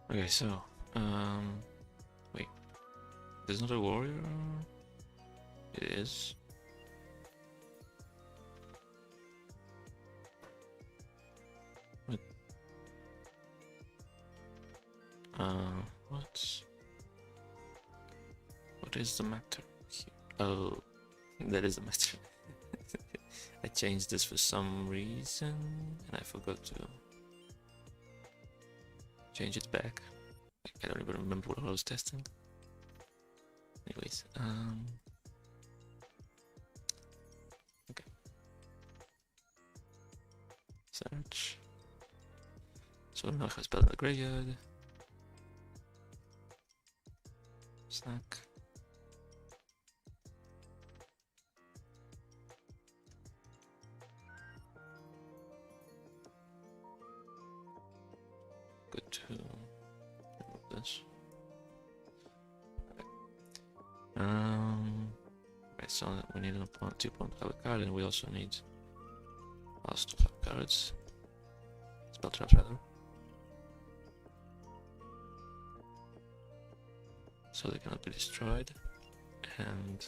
Okay, so wait, there's not a warrior. It is. What? What is the matter here? Oh, that is the matter. I changed this for some reason, and I forgot to change it back. I don't even remember what I was testing. Anyways, okay. Search. So now I have spell in the graveyard. Snack. Good to remove this. Right, so we need an opponent, 2 opponent have a card, and we also need us to have cards. Spell traps rather. So they cannot be destroyed, and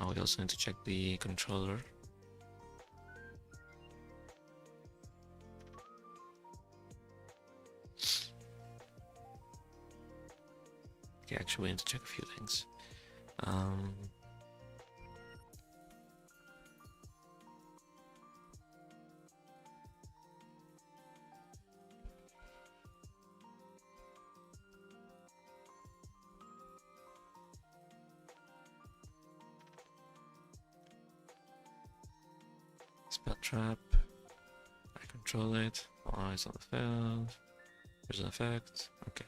we also need to check the controller. Okay, actually we need to check a few things. Spell trap. I control it. Eyes on the field. There's an effect. Okay.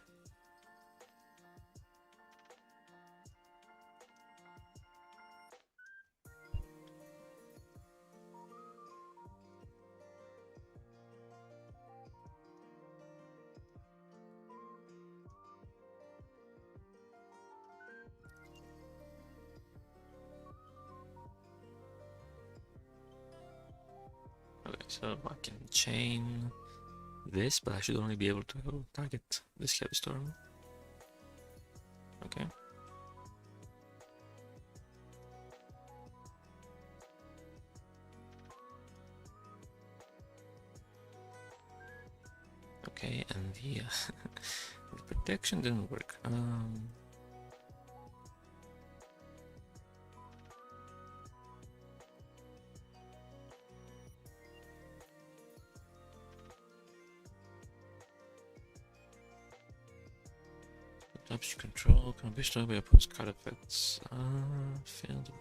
Okay, so I can chain this, but I should only be able to target this heavy storm. Okay. Okay, and the, the protection didn't work. Types you control can be destroyed by opposed card effects. Failed.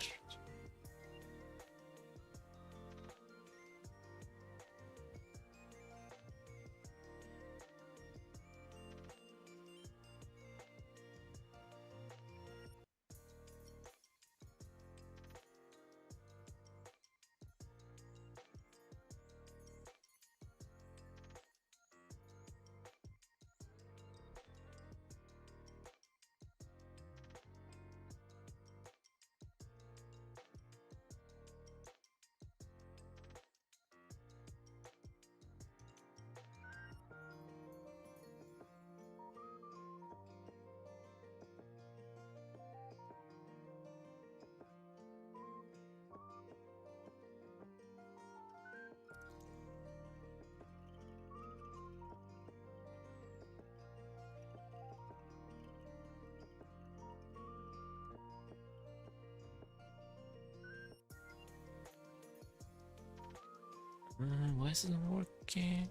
Why isn't it working?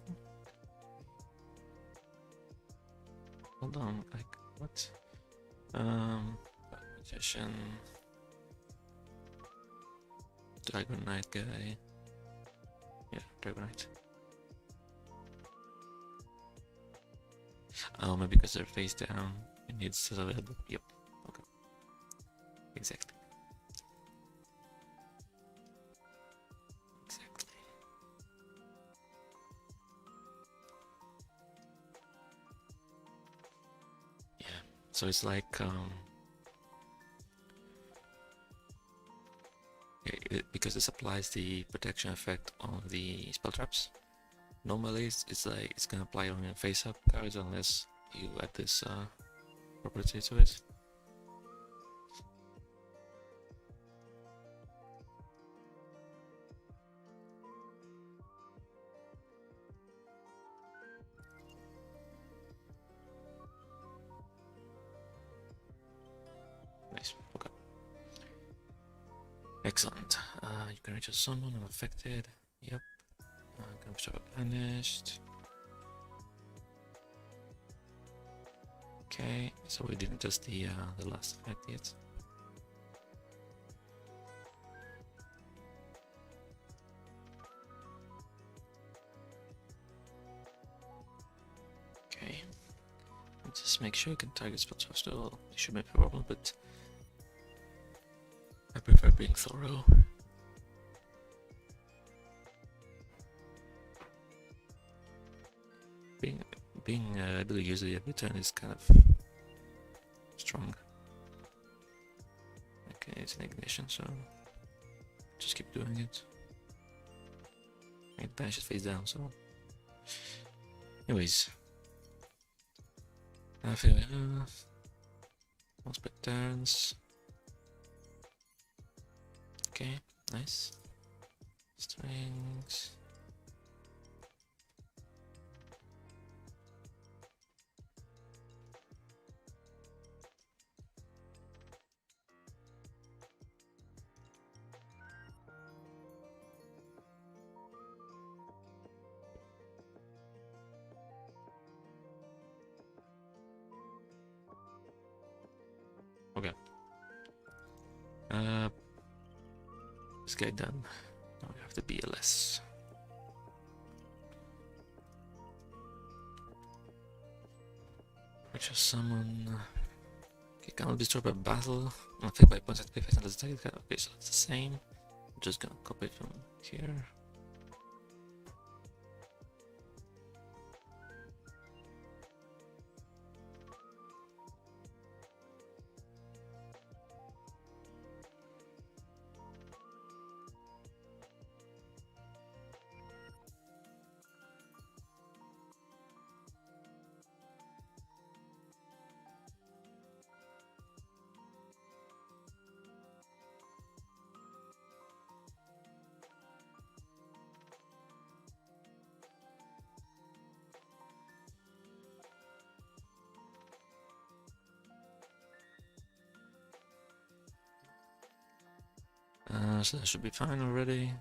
Hold on, like what? Magician, Dragon Knight guy. Yeah, Dragon Knight. Oh, maybe because they're face down. It needs to available. Yep. Okay. Exactly. So it's like because this applies the protection effect on the spell traps. Normally it's like it's gonna apply on your face up cards unless you add this property to it. Nice. Okay. Excellent. You can reach a summon unaffected. Yep. Gurifoh banished. Okay, so we didn't test the last effect yet. Okay. Just make sure you can target spell traps still. It should be a problem, but I prefer being thorough. Being able to use it every turn is kind of strong. Okay, it's an ignition, so just keep doing it. It banishes face down, so. Anyways. I feel most turns. Okay, nice. Strings. This guy done. Now we have the BLS. Which is summon. Okay, cannot be destroyed by battle. Affected by points at face and attack. Okay, so it's the same. I'm just gonna copy it from here. So that should be fine already.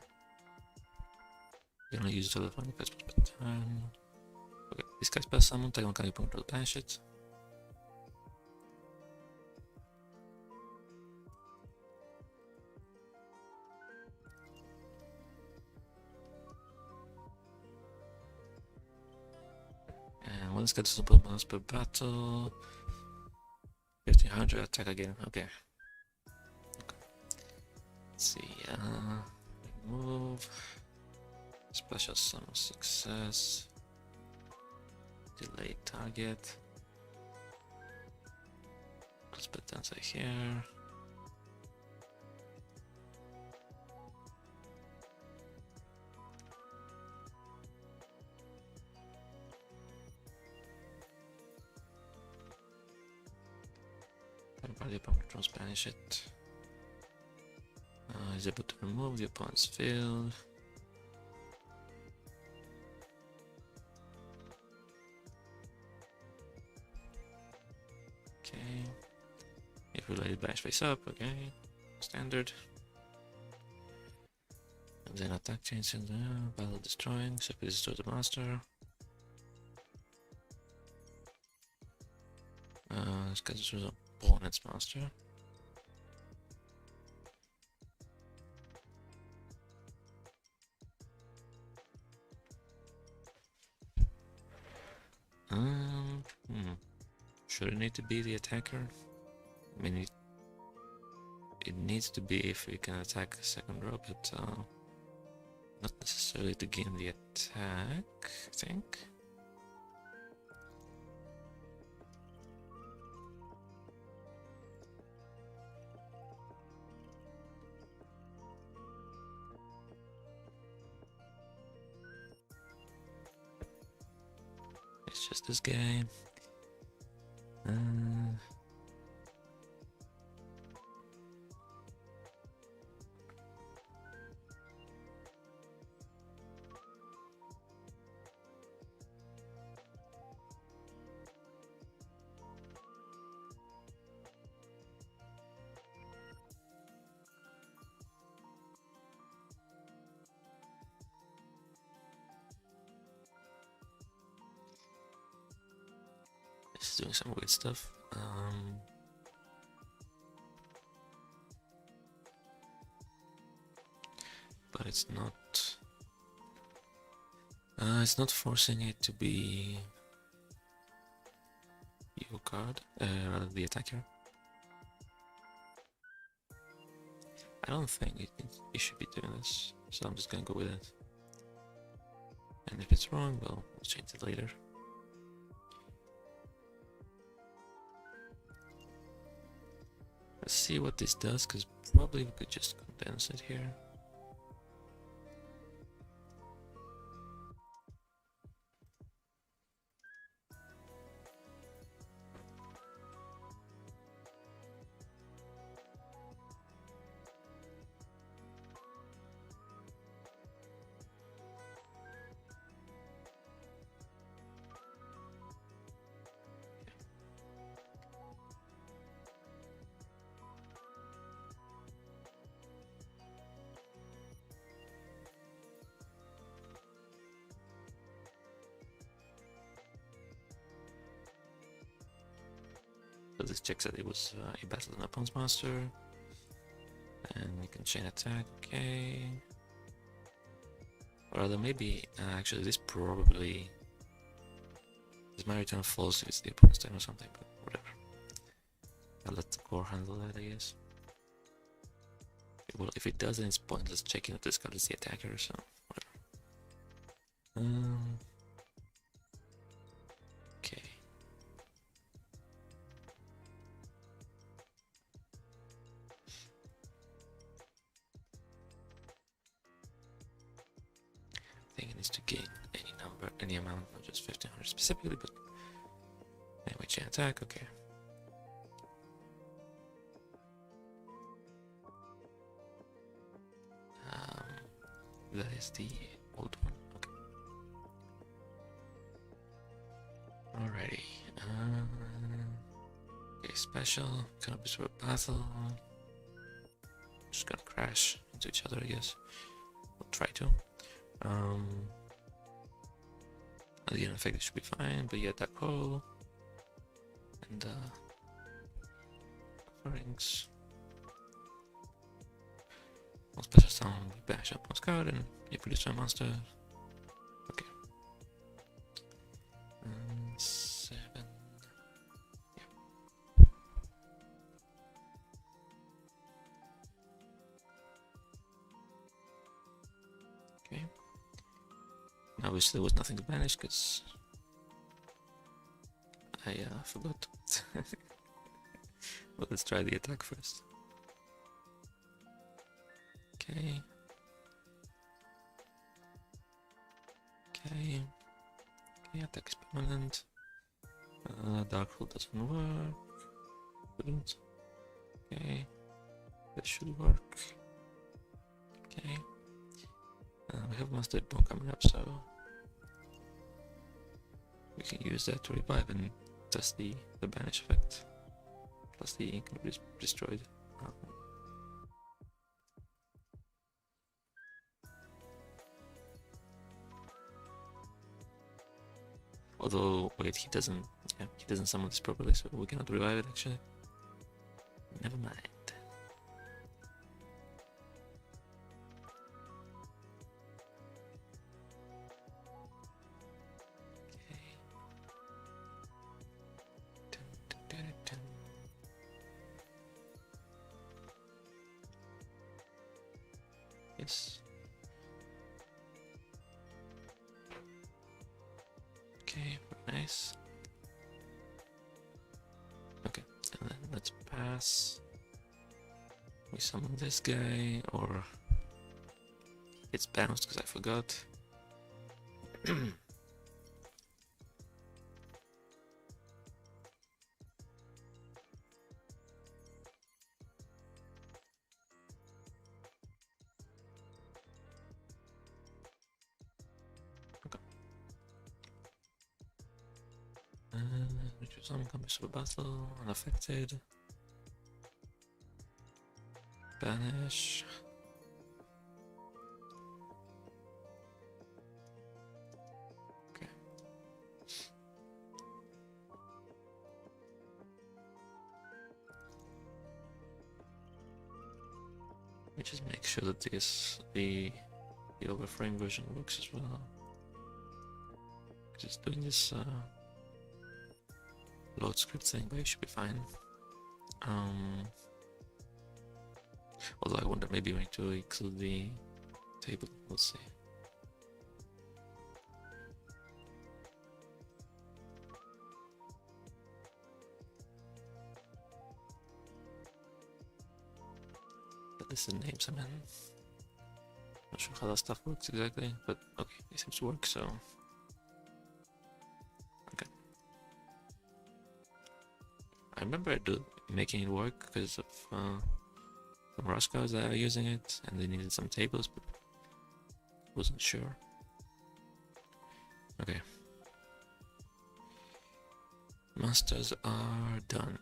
Gonna use the telephone effects per turn. Okay, this guy's best summon, take one can control banish it. And when this gets super bonus per battle, 1500 attack again. Okay. Let's see, remove. Special summon success. Delay target. Let's put that here. Temporarily upon control, banish it. Is able to remove the opponent's field. Okay. If related banish face up, okay. Standard. And then attack change in the battle destroying, so if it destroys the monster. This guy destroys the opponent's monster. Should it need to be the attacker? I mean, it needs to be if we can attack the second row, but not necessarily to gain the attack, I think. It's just this guy. It's doing some weird stuff. But it's not forcing it to be your card, rather the attacker. I don't think it should be doing this, so I'm just gonna go with it. And if it's wrong, well, we'll change it later. Let's see what this does, because probably we could just condense it here. So this checks that it was a battle an opponent's monster. And we can chain attack, okay. Or rather, maybe, actually, this probably... This might return false if it's the opponent's turn or something, but whatever. I'll let the core handle that, I guess. Well, if it does, then it's pointless checking that this card is the attacker, so whatever. Okay. I think it needs to gain any number, any amount, not just 1500 specifically, but anyway, chain attack, okay. That is the old one, okay. Alrighty. Okay, special, gonna be sort of battle. Just gonna crash into each other, I guess. We'll try to. At the end effect, it should be fine, but yeah, that call. And, offerings. One special sound, bash up on card, and you produce a monster. Okay. 7. Yeah. Okay. Obviously, there was nothing to banish because I forgot. But let's try the attack first. Okay. Okay. Okay, attack is permanent. Dark Hole doesn't work. Couldn't. Okay. That should work. Okay. We have Master Bone coming up, so we can use that to revive and test the banish effect. Plus the ink will be destroyed. Although, wait, he doesn't summon this properly, so we cannot revive it actually. Never mind. Okay. Dun. Yes. Okay, nice. Okay, and then let's pass. We summon this guy, or it's bounced because I forgot. Some comes to battle, unaffected. Banish. Okay. Let me just make sure that the overframe version works as well. Just doing this load script thing, but it should be fine. Although I wonder, maybe we need to include the table. We'll see. But this is names, I mean. Not sure how that stuff works exactly, but okay, it seems to work, so. I remember making it work because of some Roscoe's that are using it, and they needed some tables, but wasn't sure. Okay. Masters are done.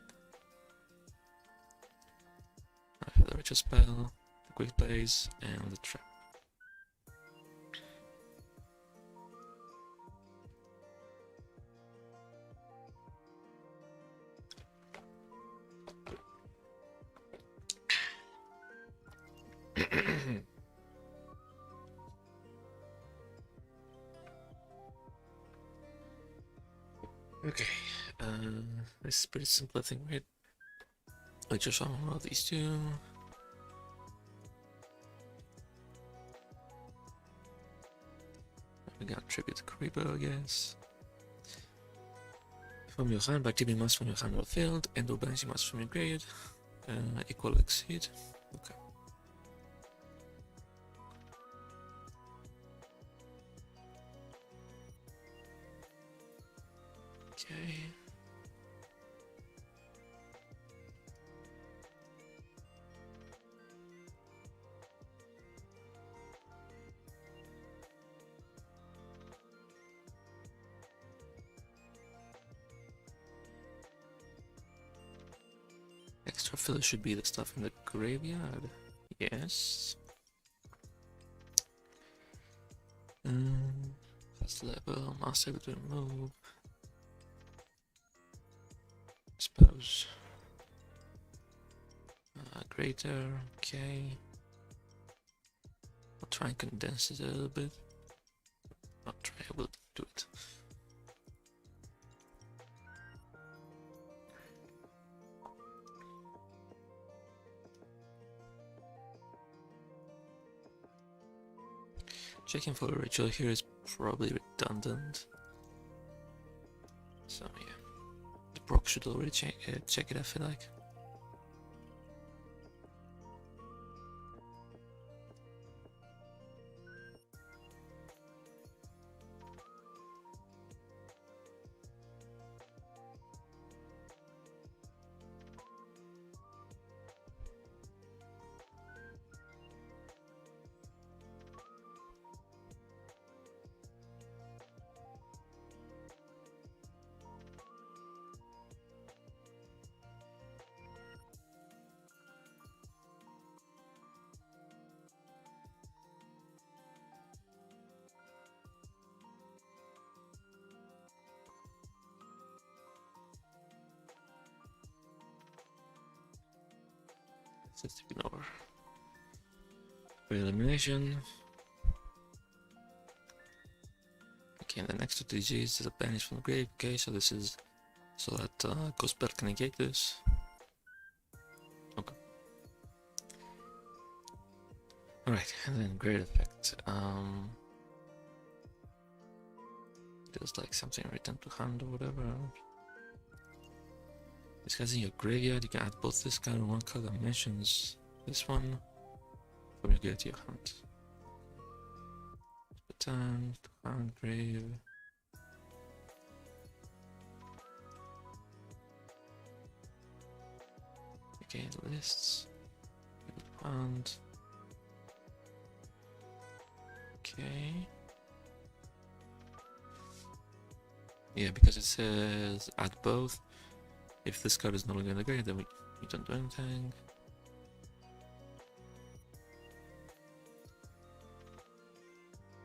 I have the ritual spell, the quick plays, and the trap. Okay, this is pretty simple, I think, right? I just want one of these two. We got tribute to Gurifoh, I guess. From your hand, by activating mass from your hand or field, and or banishing mass from your grade, equal or exceed. Okay. Okay. Extra filler should be the stuff in the graveyard. Yes. First level, master able to remove. Suppose. Greater, okay. I'll try and condense it a little bit. Not try, I will do it. Checking for a ritual here is probably redundant. So yeah, the proc should already check it, I feel like. Let's ignore. For elimination. Okay, and the next 2 DGs is a banish from the grave. Okay, so this is so that Ghost Belt can negate this. Okay. Alright, and then great effect. Feels like something returned to hand or whatever. This guy's in your graveyard, you can add both this card and one card that mentions this one from your graveyard to your hand. Return to hand, grave. Okay, lists. Hand. Okay. Yeah, because it says add both. If this card is no longer in the grave, then we don't do anything.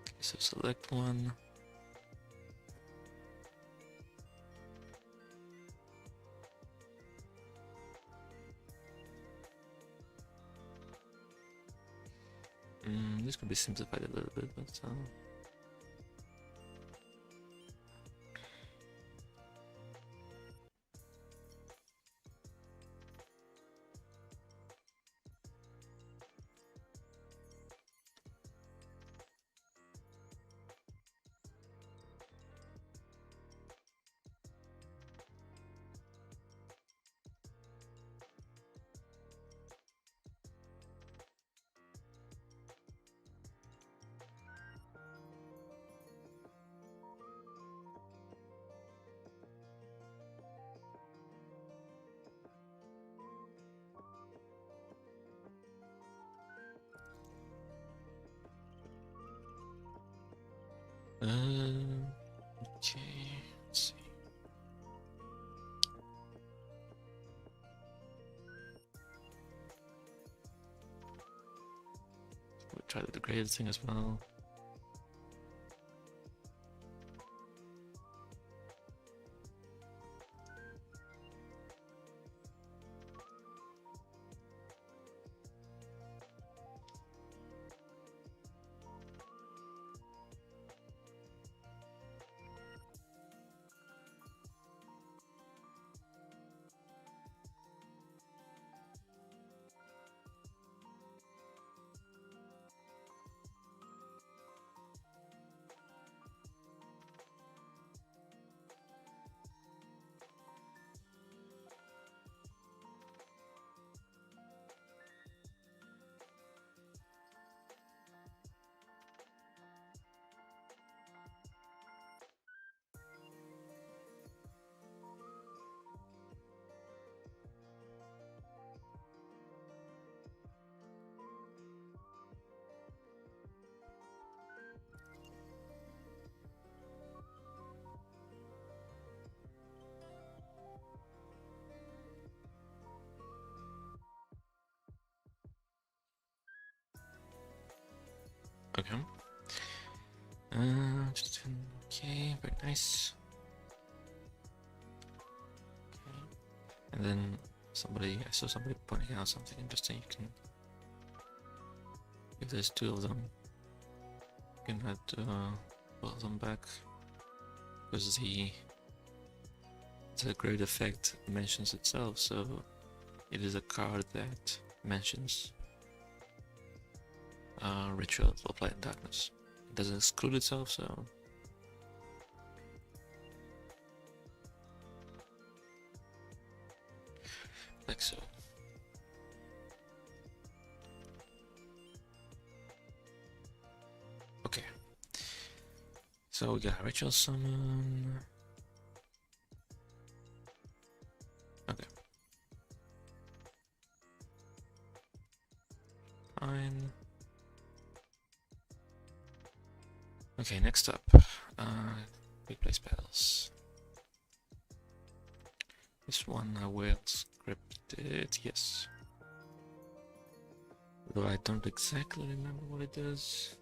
Okay, so select one. This could be simplified a little bit, but okay, let's see. We'll try the degraded thing as well. Okay. Okay, very nice. Okay. And then I saw somebody pointing out something interesting. You can, if there's two of them, you can add both of them back, because the great effect mentions itself, so it is a card that mentions ritual of light and darkness. It doesn't exclude itself, so like so. Okay, so we got ritual summon. Okay, fine. Okay, next up, replace spells. This one I will script it, yes. Though I don't exactly remember what it does.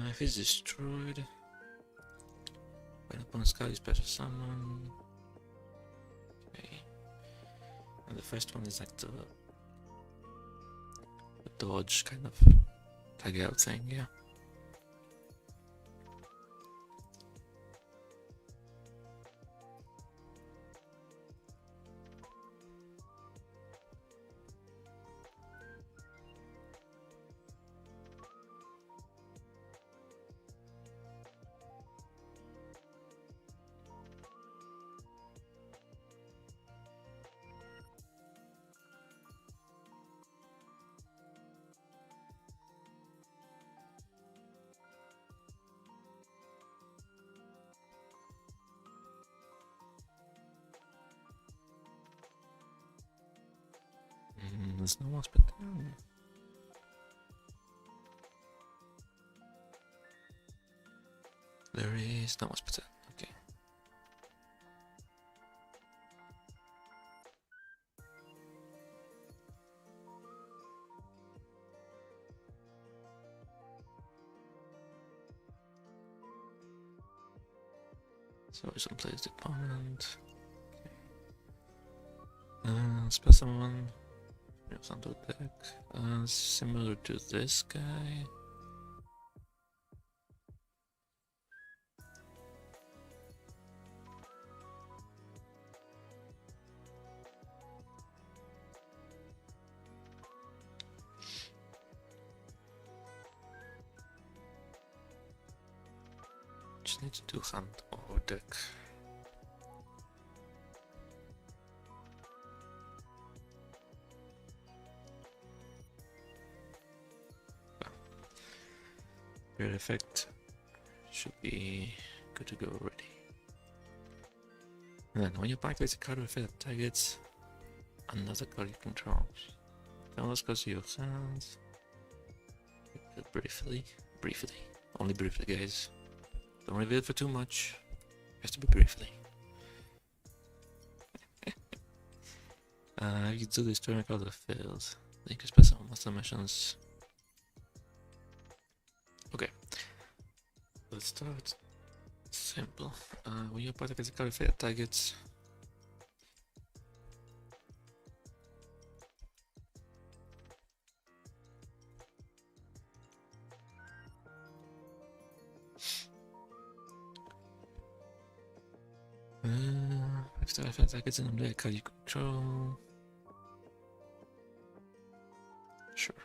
If it's destroyed, when upon a scout you special summon. Okay. And the first one is like the dodge kind of tag out thing, yeah. There's no more spell down. There is no more spell down. Okay. So some plays the opponent. Okay. Spell summon. Onto deck. Similar to this guy. Just need to do hand or deck. Your effect should be good to go already. And then when you activate a card with effect that targets another card you control. Then let's go to your hands. Briefly. Only briefly, guys. Don't reveal it for too much. It has to be briefly. You do this turn card that fails. Then you can spend some monster missions. Okay. Let's start simple. When you attack a card with effect targets. Extra effect targets in the card you control. Sure.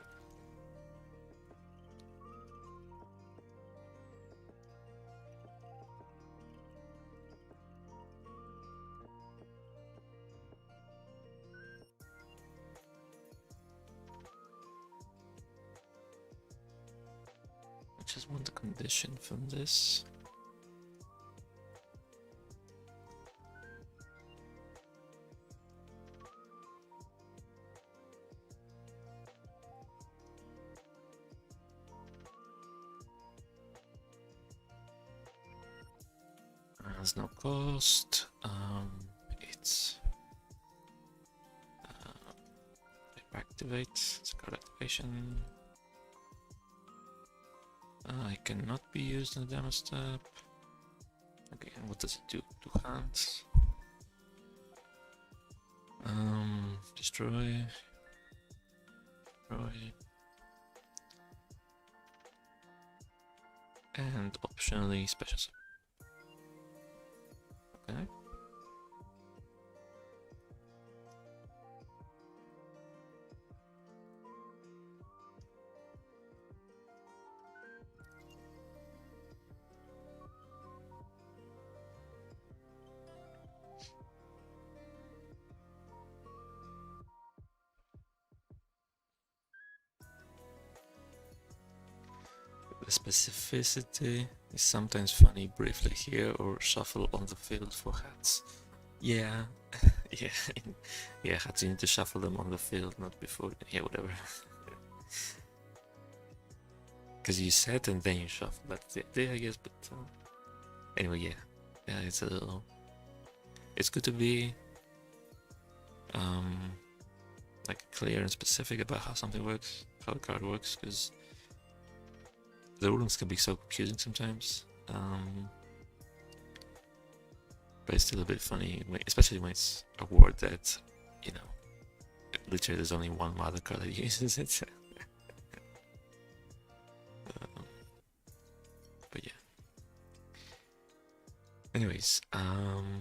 I just want the condition from this. There's no cost. It's activate. It's a card activation. It cannot be used in the damage step. Okay, and what does it do? 2 hands. Destroy. And optionally special summon. Okay. The specificity is sometimes funny briefly here or shuffle on the field for hats. Yeah, yeah, hats you need to shuffle them on the field, not before. Yeah, whatever. Because you set and then you shuffle. That's the idea, I guess. But anyway, yeah, it's a little. It's good to be like clear and specific about how something works, how the card works, because the rulings can be so confusing sometimes, but it's still a bit funny, especially when it's a word that, you know, literally there's only one mother card that uses it. But yeah. Anyways, right,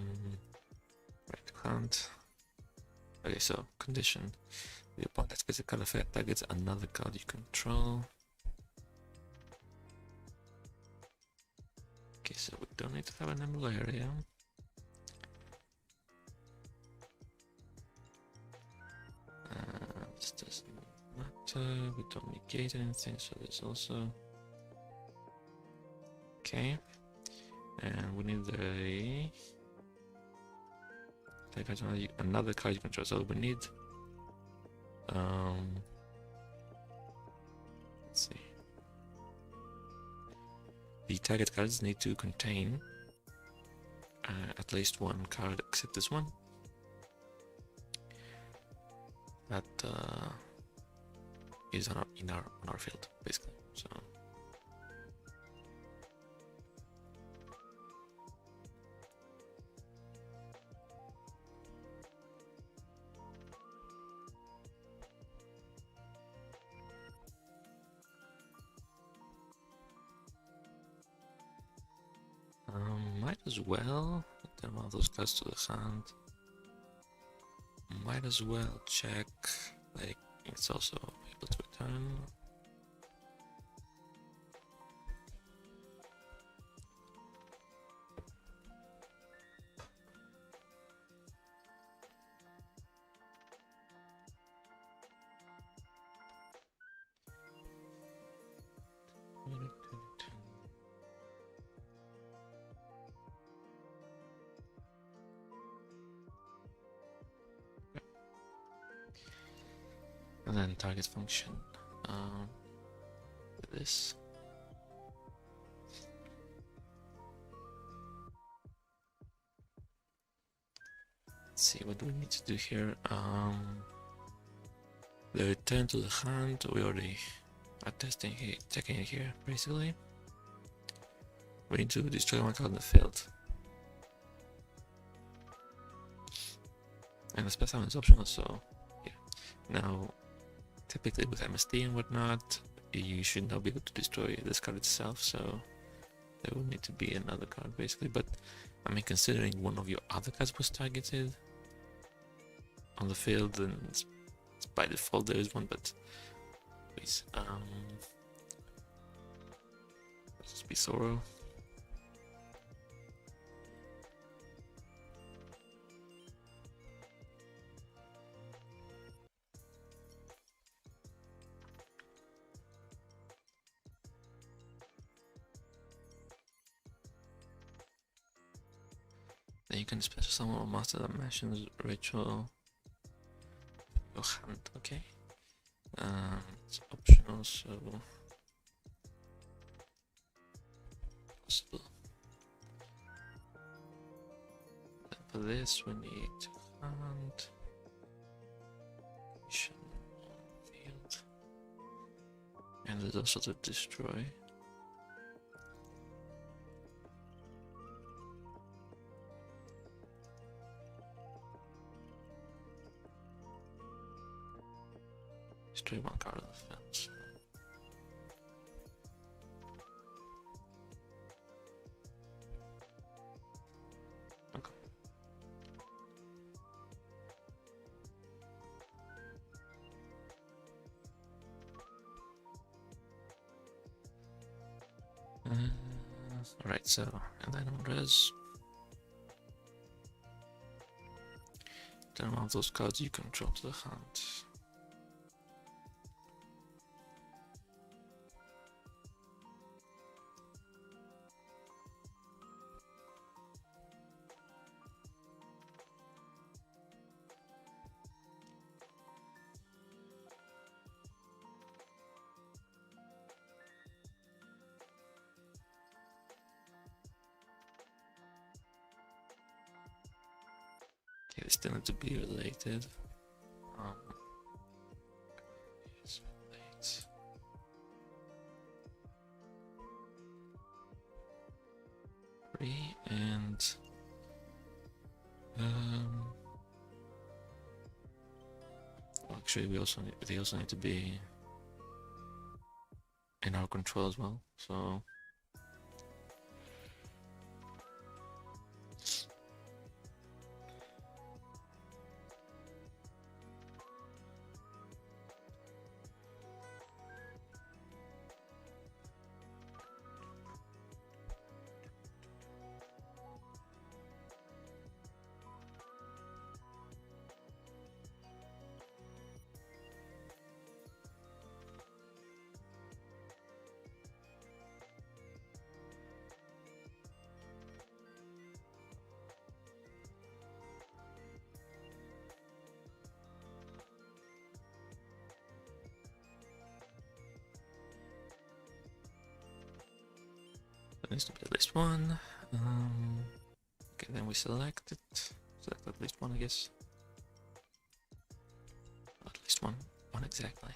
hunt. Okay, so condition. The opponent activates a card effect targets another card you control. Okay, so we don't need to have an emerald area. This doesn't matter, we don't negate anything, so there's also... Okay, and we need another card you control, so we need... let's see. The target cards need to contain at least one card except this one that is on our field, basically. So might as well turn one of those cards to the hand. Might as well check, like, it's also able to return. And then target function. This. Let's see, what do we need to do here? The return to the hand, we already are testing here, checking it here, basically. We need to destroy one card in the field. And the special summon is optional, so yeah. Now, typically with MST and whatnot, you should not be able to destroy this card itself, so there will need to be another card basically. But I mean, considering one of your other cards was targeted on the field, then it's by default there is one, but please, let's just be thorough. Then you can special summon or master dimensions ritual your hand, okay? It's optional, so possible. Then for this we need hand. And there's also to destroy. Destroy one card of the fence. Okay. Alright, so, and then on res. Then one of those cards you can drop to the hand. Okay, they still need to be related. Yes, relate. Three and actually they also need to be in our control as well. So there needs to be at least one. Okay, then we select it. Select at least one, I guess. At least one. One exactly.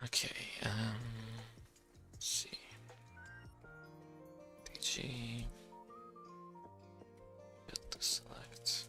Okay, let's see. DG. Build to select.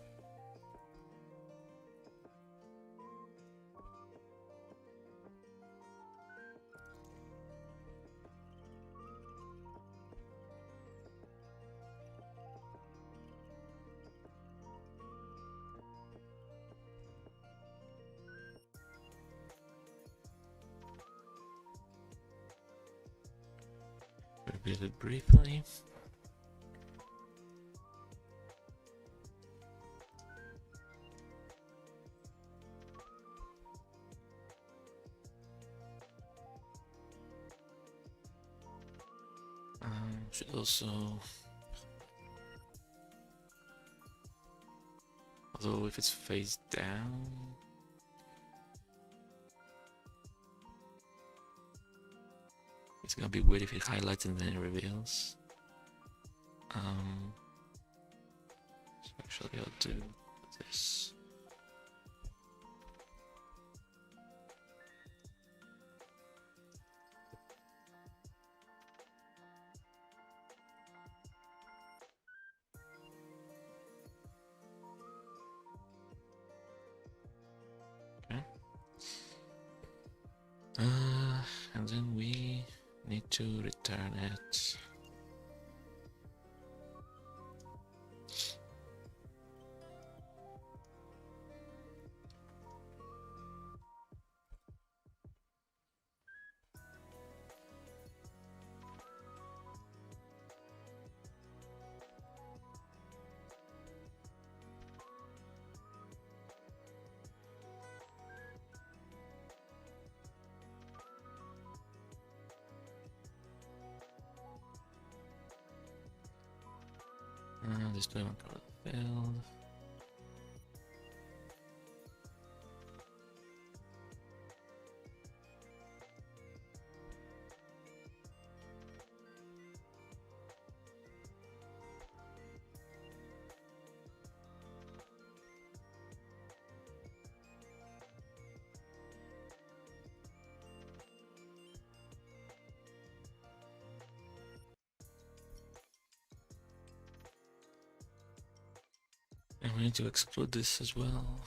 Reveal it briefly. Should also, although if it's face down, it's gonna be weird if it highlights and then it reveals. So actually I'll do this. Okay. And then we need to return it. This time I got failed. And we need to exclude this as well.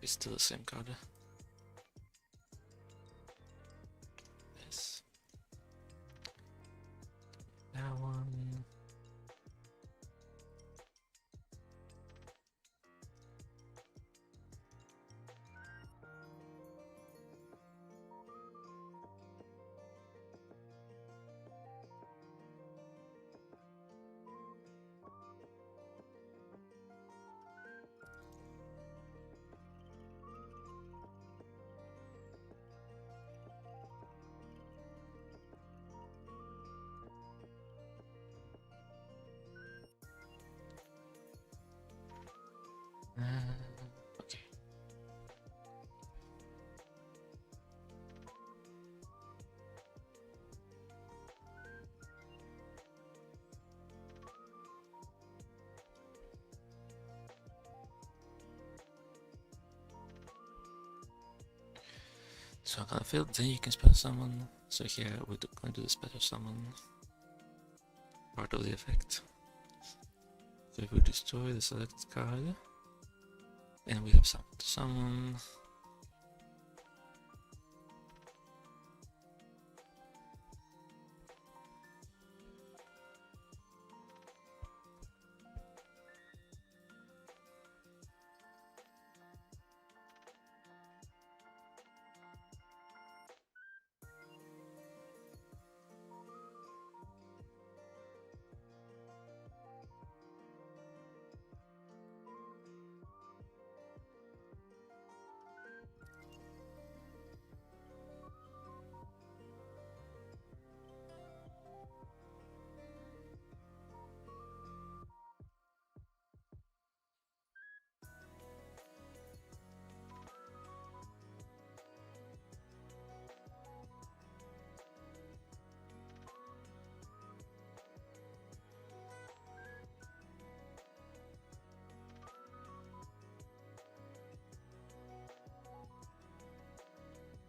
It's still the same card. This. That one. Okay. So I got filled, then you can special summon. So here we're going to do the special summon part of the effect. So if we destroy the selected card, then we have something to summon.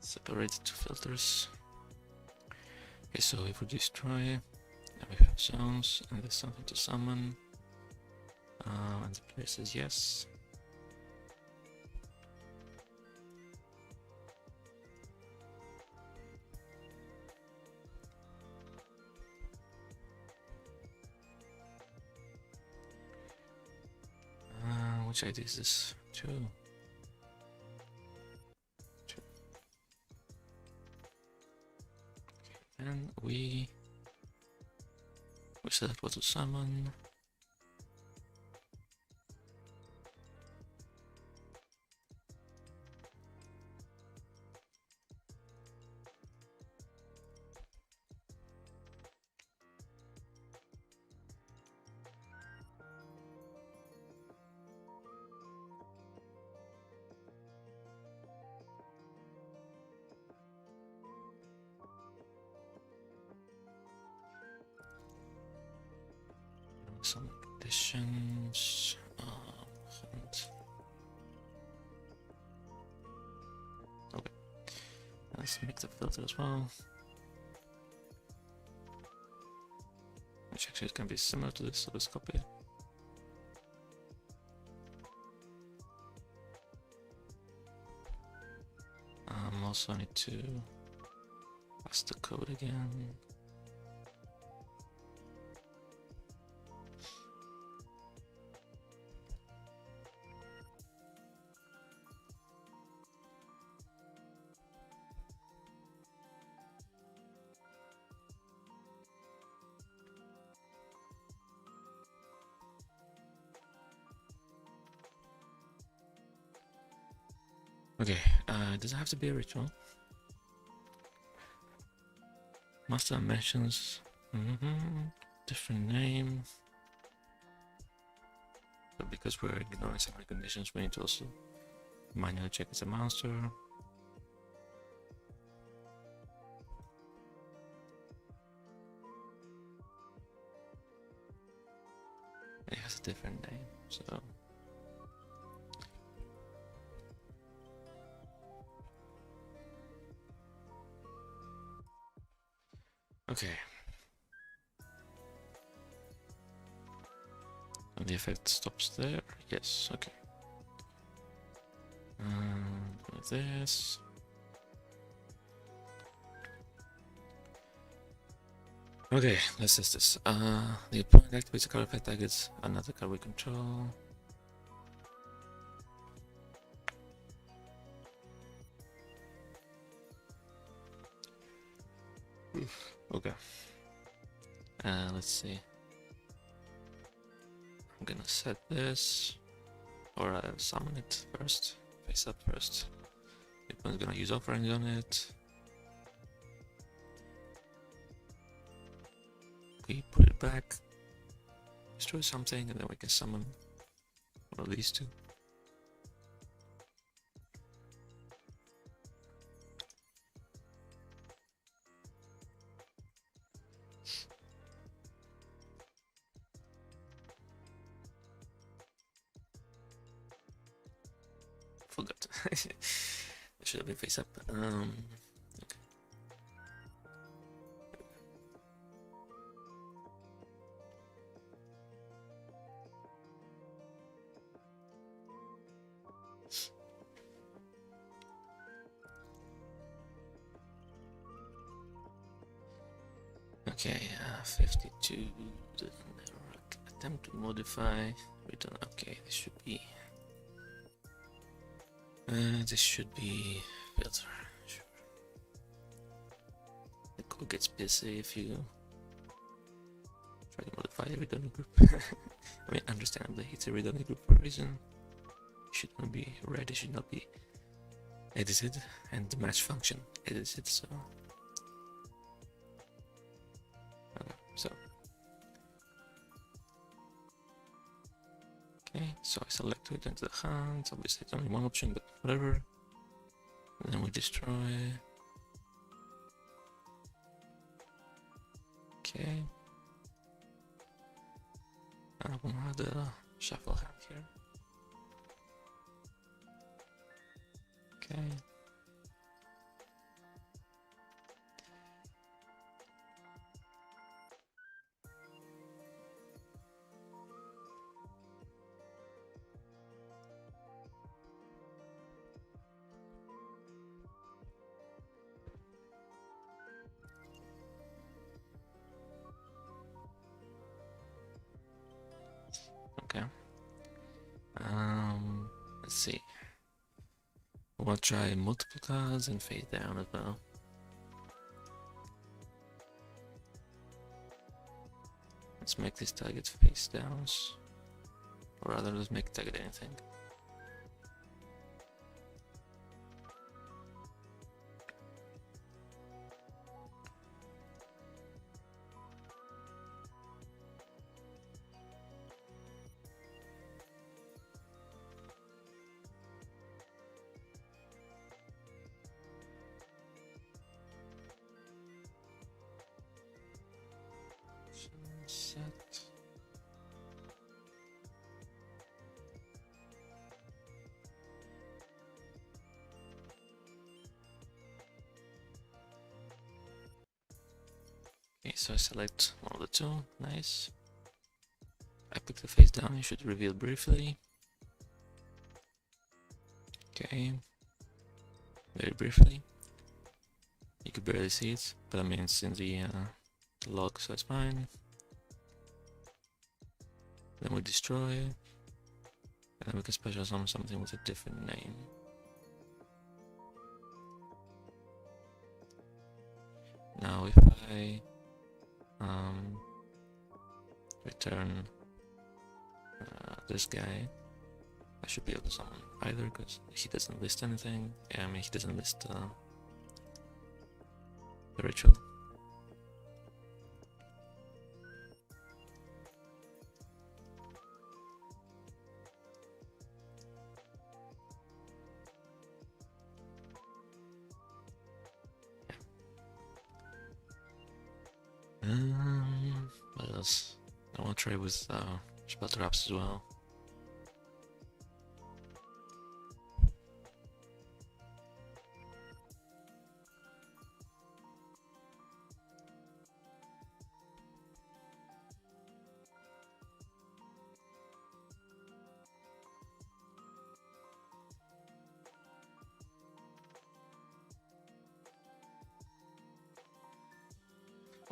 Separate the two filters. Okay, so if we destroy, then we have zones, and there's something to summon. And the player says yes. Which ID is this? 2. And we select what to summon. Some conditions. Okay, let's make the filter as well. Which actually is going to be similar to this, so let's copy it. Also need to pass the code again. Okay, it doesn't have to be a ritual. Master mentions different name. But because we're ignoring some conditions, we need to also manually check it's a monster. It has a different name, so okay. And the effect stops there. Yes, okay. This. Okay, let's test this. The opponent activates a card effect targets another card we control. Okay. Let's see. I'm gonna set this, or summon it first. Face up first. The opponent's gonna use offerings on it. We put it back, destroy something, and then we can summon one of these two. Forgot. It should have been face up. Okay. Okay, 52. Attempt to modify. Return. Okay, this should be. This should be filter. Sure. The code gets busy if you try to modify a read-only group. I mean, understandably, it's a read-only group for a reason. It should not be read. It should not be edited, and the match function edits it. So, okay, so. Okay, so I select it into the hand. Obviously, it's only one option, but whatever. And then we destroy. Okay. I'm gonna have the shuffle hand here. Okay. Okay. Let's see. We'll try multiple cards and face down as well. Let's make these targets face downs. Or rather, let's make target anything. Set. Okay, so I select one of the two. Nice. I put the face down. You should reveal briefly. Okay. Very briefly. You could barely see it, but I mean it's in the log, so it's fine. Then we destroy, and then we can special summon something with a different name. Now if I return this guy, I should be able to summon either, because he doesn't list anything. Yeah, I mean he doesn't list the ritual. What else? I want to try with spell traps as well.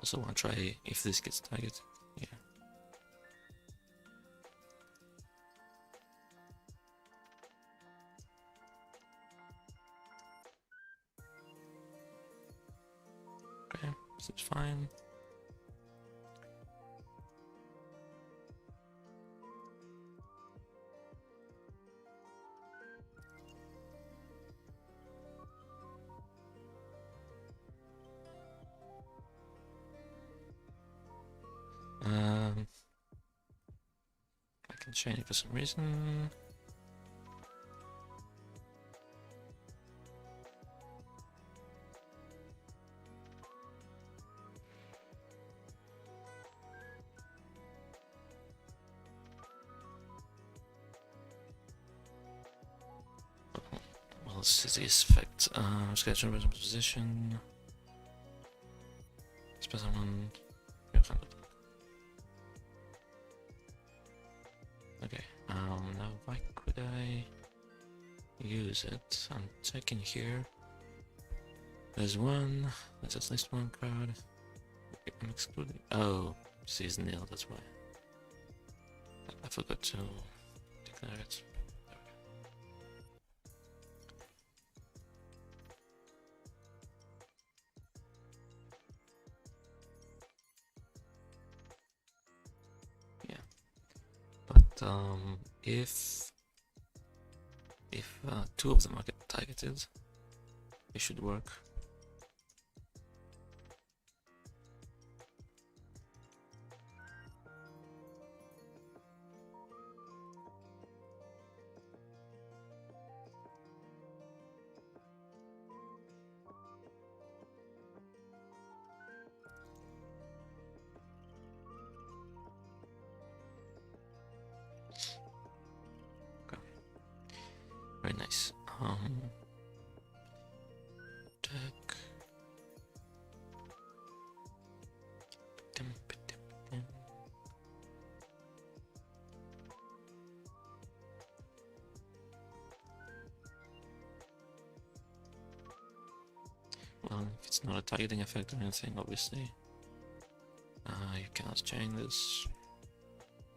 Also want to try if this gets targeted. Yeah. Okay, seems fine. I can change it for some reason. Well, this is the effect. Schedule rhythm position. Specimen. Okay, now why could I use it? I'm checking here. There's one, there's at least one card. I'm excluding. Oh, she's nil, that's why. I forgot to declare it. Yeah, but if two of them are targeted, it should work. Very nice. Deck. Well, if it's not a targeting effect or anything, obviously, you cannot change this.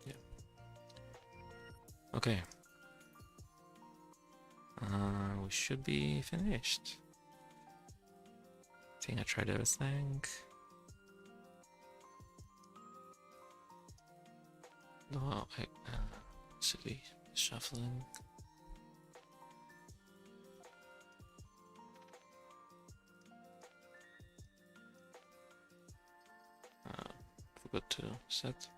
Yeah. Okay. We should be finished. I think I tried everything. No, silly shuffling. Forgot to set.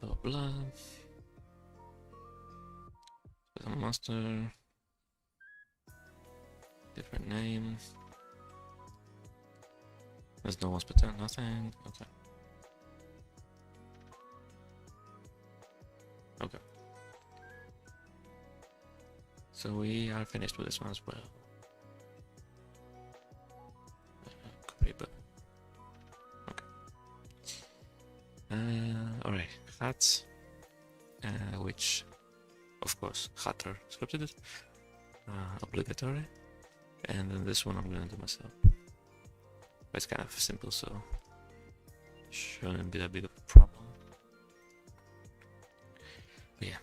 Blah blah. There's a monster. Different name. There's no hospital, nothing. Okay. Okay. So we are finished with this one as well. Creeper. Okay. Alright. Hats. Which, of course, Hatter scripted it. Obligatory. And then this one I'm gonna do myself. But it's kind of simple, so shouldn't be that big of a problem. But yeah.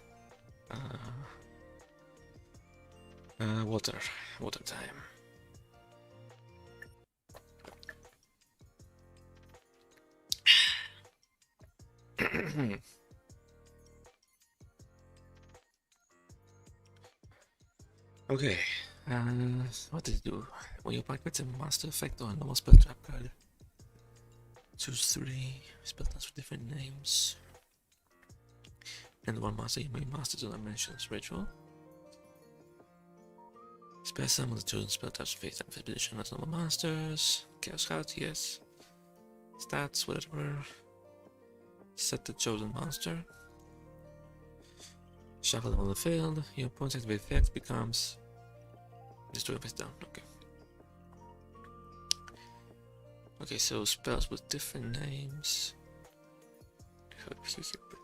Water time. Okay, what did it do? When you pack with a master effect or a normal spell trap card, choose 3 spell types with different names, and one master you may master to dimensions ritual. Spell some of the chosen spell types with faith and expedition as normal masters. Chaos Heart, yes. Stats, whatever. Set the chosen monster. Shuffle them on the field. Your opponent's activate effect becomes Destroy face down. Okay. Okay, so spells with different names. I have a few here, but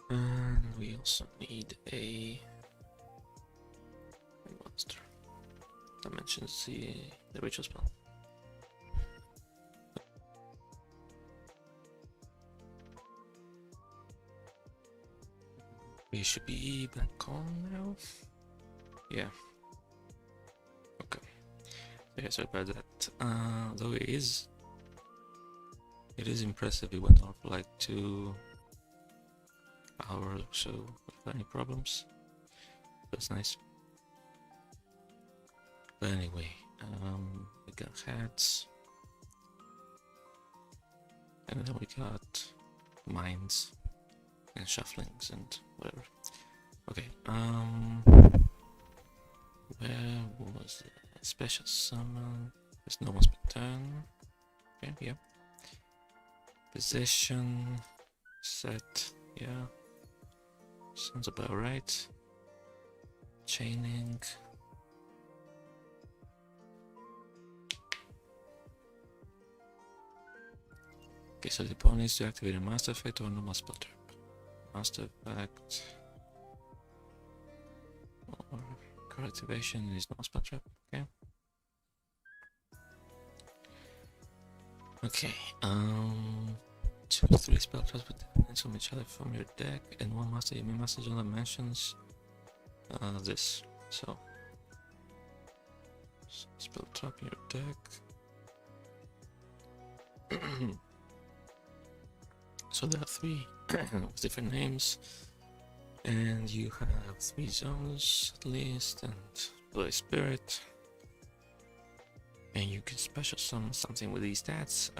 and we also need a monster that mentions the ritual spell. We should be back on now. Yeah. Okay. Yeah, sorry about that. Though it is impressive. We went on for like 2 hours or so without any problems. That's nice. But anyway, we got hats, and then we got mines and shufflings and whatever. Okay, where was it? Special summon. There's no one's turn. Okay, yeah. Possession set, yeah. Sounds about right. Chaining. Okay, so the opponent needs to activate a master effect or a normal spell trap. Master effect or card activation is normal spell trap. Okay. Okay. 2 or 3 spell traps with dependence on each other from your deck, and 1 master your main master zone that mentions this. So spell trap in your deck. So there are 3 with different names, and you have 3 zones at least, and Bloody Spirit, and you can special summon something with these stats.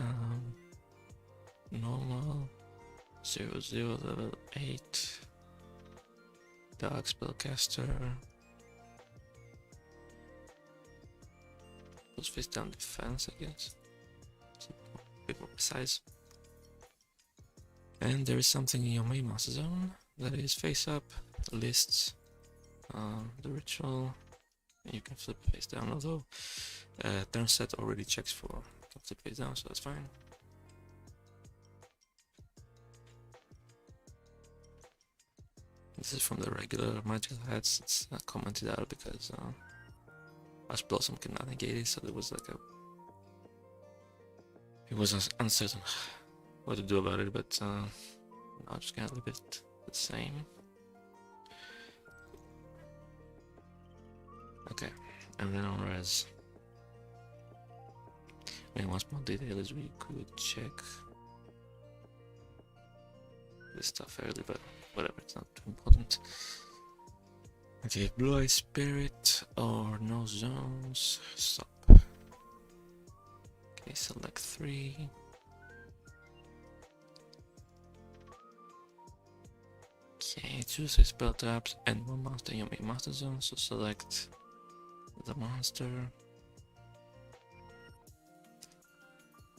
Normal 0/0 level 8 Dark Spellcaster, plus face down defense, I guess. It's a bit more precise. And there is something in your main master zone that is face up, lists the ritual, and you can flip face down, although turn set already checks for flip face down, so that's fine. This is from the regular magical hats. It's not commented out because Ash Blossom cannot negate it, so there was like it was uncertain what to do about it, but I'm just gonna leave it the same. Okay, and then on res. I mean, once more detail is we could check this stuff early, but whatever, it's not too important. Okay, Blue Eye Spirit or no zones, stop. Okay, select 3. Okay, choose a spell traps and 1 monster in your main master zone, so select the monster.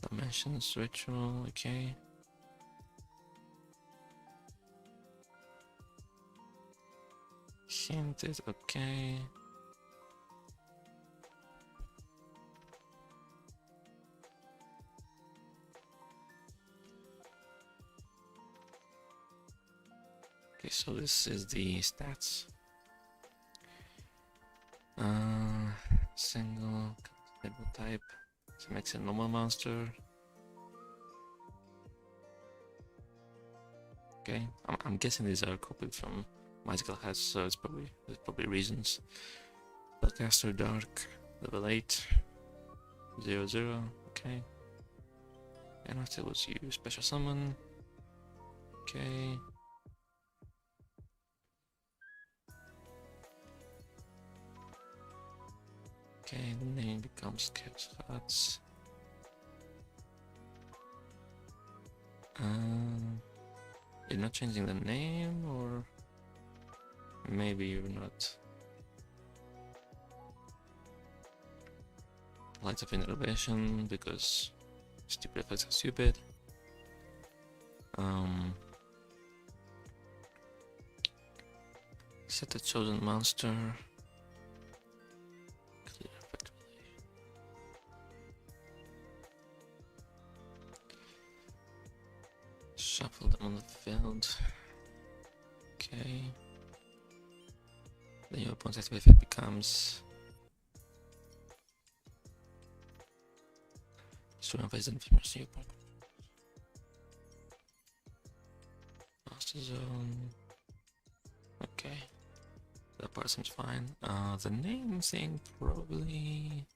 Dimensions, ritual, okay. Hinted, okay. Okay, so this is the stats. Single type. So makes a normal monster. Okay, I'm guessing these are copied from magical hats, so there's probably reasons. Spellcaster Dark, level 8, 0/0, okay. And after was you special summon, okay. Okay, the name becomes Chaos Hats. You're not changing the name, or maybe you're not. Light of Innovation, because Stupid effects are stupid. Set the chosen monster. Clear effect relation. Shuffle them on the field. Okay. Then your opponent's active effect becomes destroy one face and your opponent. Master zone. Okay. That part seems fine. The name thing probably,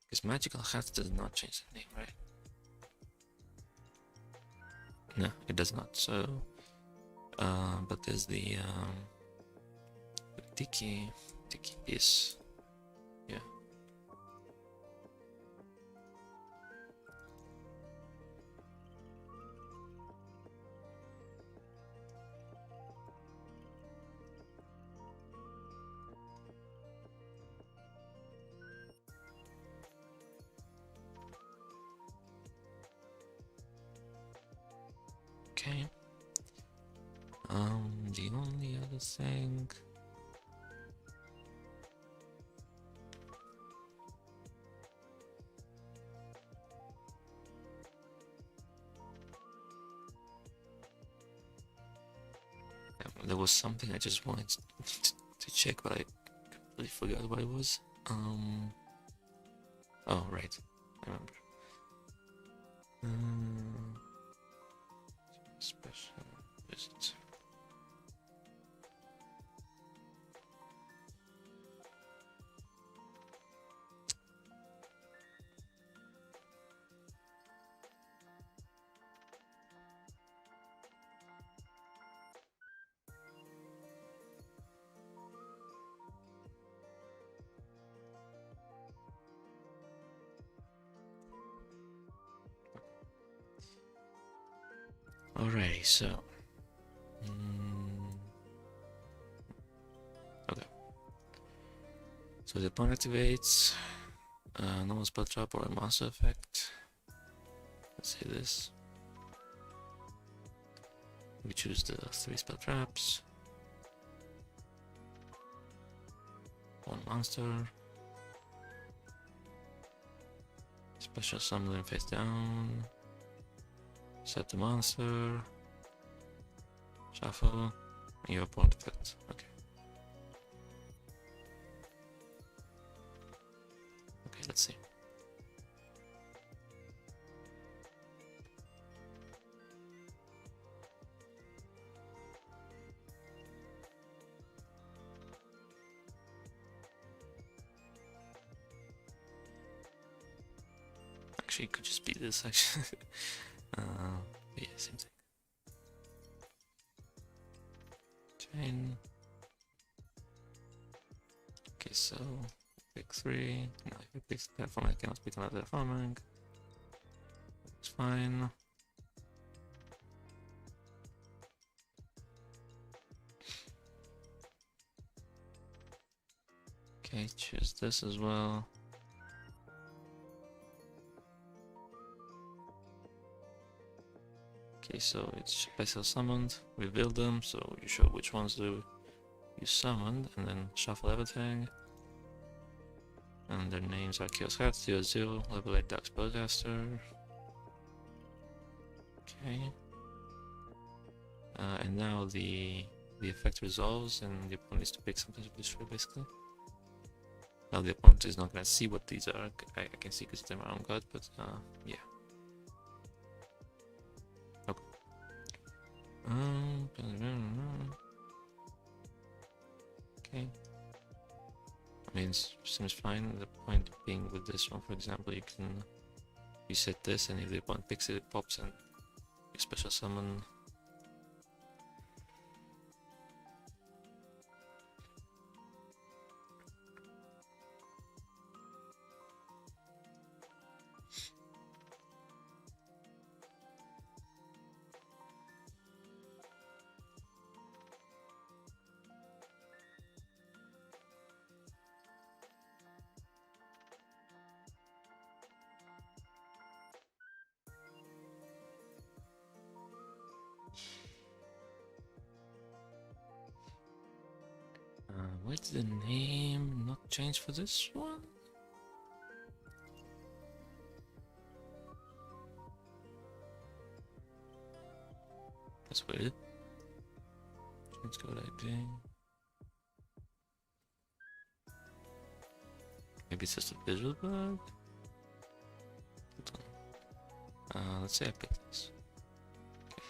because magical hat does not change the name, right? No, it does not. So, but there's the Tiki is, yeah. Okay. The only other thing. There was something I just wanted to check, but I completely forgot what it was. Oh, right. I remember. Special visit. Alrighty, so okay. So the opponent activates normal spell trap or a monster effect. Let's say this. We choose the 3 spell traps. 1 monster. Special summon face down. Set the monster. Shuffle. And your opponent effect. Okay. Okay, let's see. Actually, it could just be this, actually. Yeah, same thing. Chain. Okay, so pick 3. Now if you pick Terraforming, I cannot pick another Terraforming. It's fine. Okay, choose this as well. Okay, so it's special summoned. Reveal them, so you show which ones you summoned, and then shuffle everything. And their names are Chaos Heart, 0-0, level 8 Dark Spellcaster. Okay. And now the effect resolves, and the opponent needs to pick something to destroy, basically. Now the opponent is not gonna see what these are. I can see because it's in my own god, but yeah. Okay. Okay. I mean, it seems fine. The point being with this one, for example, you can set this, and if the opponent picks it, it pops, and you special summon. Why did the name not change for this one? That's weird. Change code ID. Maybe it's just a visual bug? Let's say I pick this. Okay.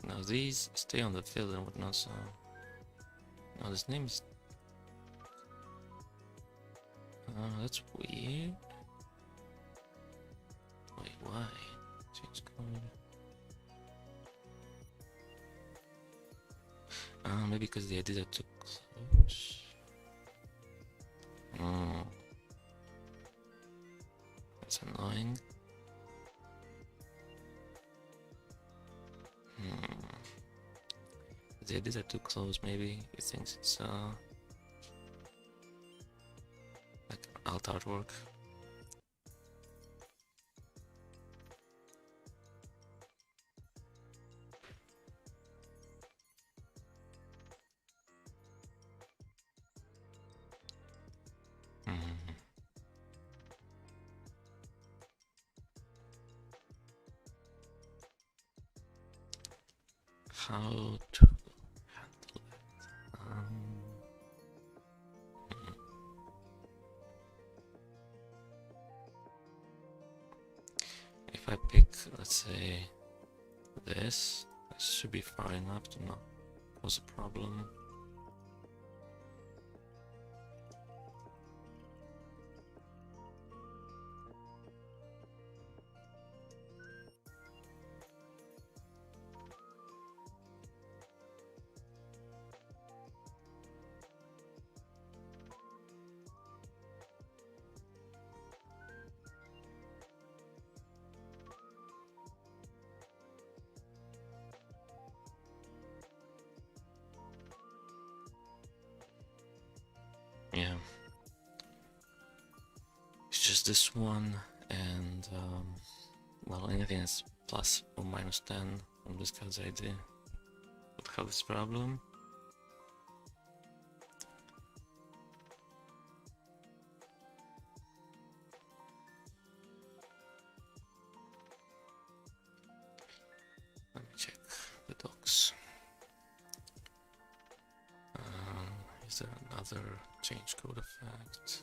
Now these stay on the field and whatnot, so... Now this name is... that's weird. Wait, why? Change code. Maybe because the ideas are too close. That's annoying. The ideas are too close, maybe. He thinks it's like alt artwork. How to handle it? If I pick, let's say, this should be far enough to not cause a problem. Yeah, it's just this one, and well, anything that's plus or minus 10 from this card's ID would have this problem. Let me check the docs. Is there another change code effect?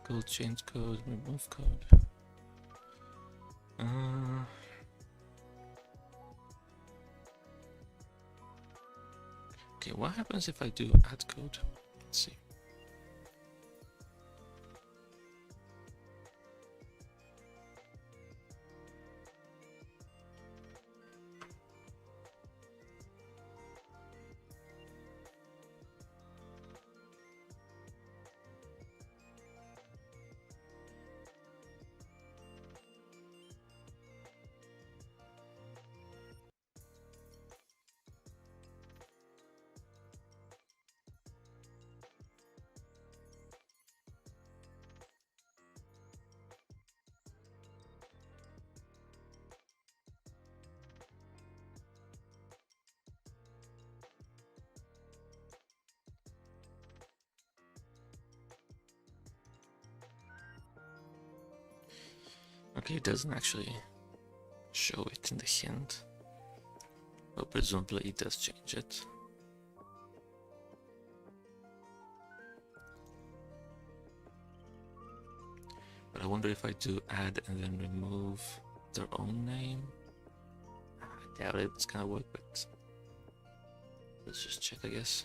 Code, change code, remove code. Okay, what happens if I do add code? Let's see. Okay, it doesn't actually show it in the hint, but presumably it does change it. But I wonder if I do add and then remove their own name. I doubt it's gonna work, but let's just check, I guess.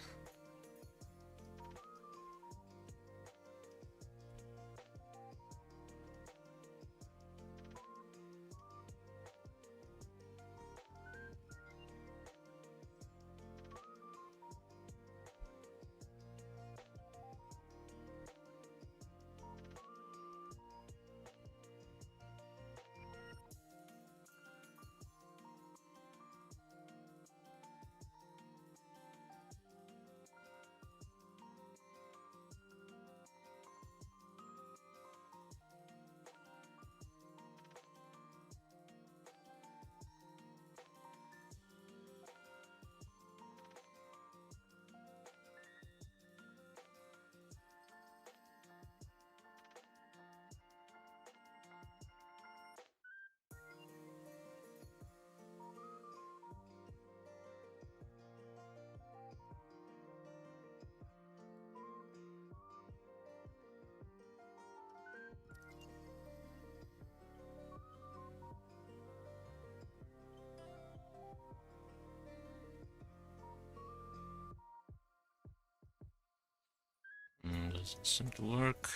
doesn't seem to work.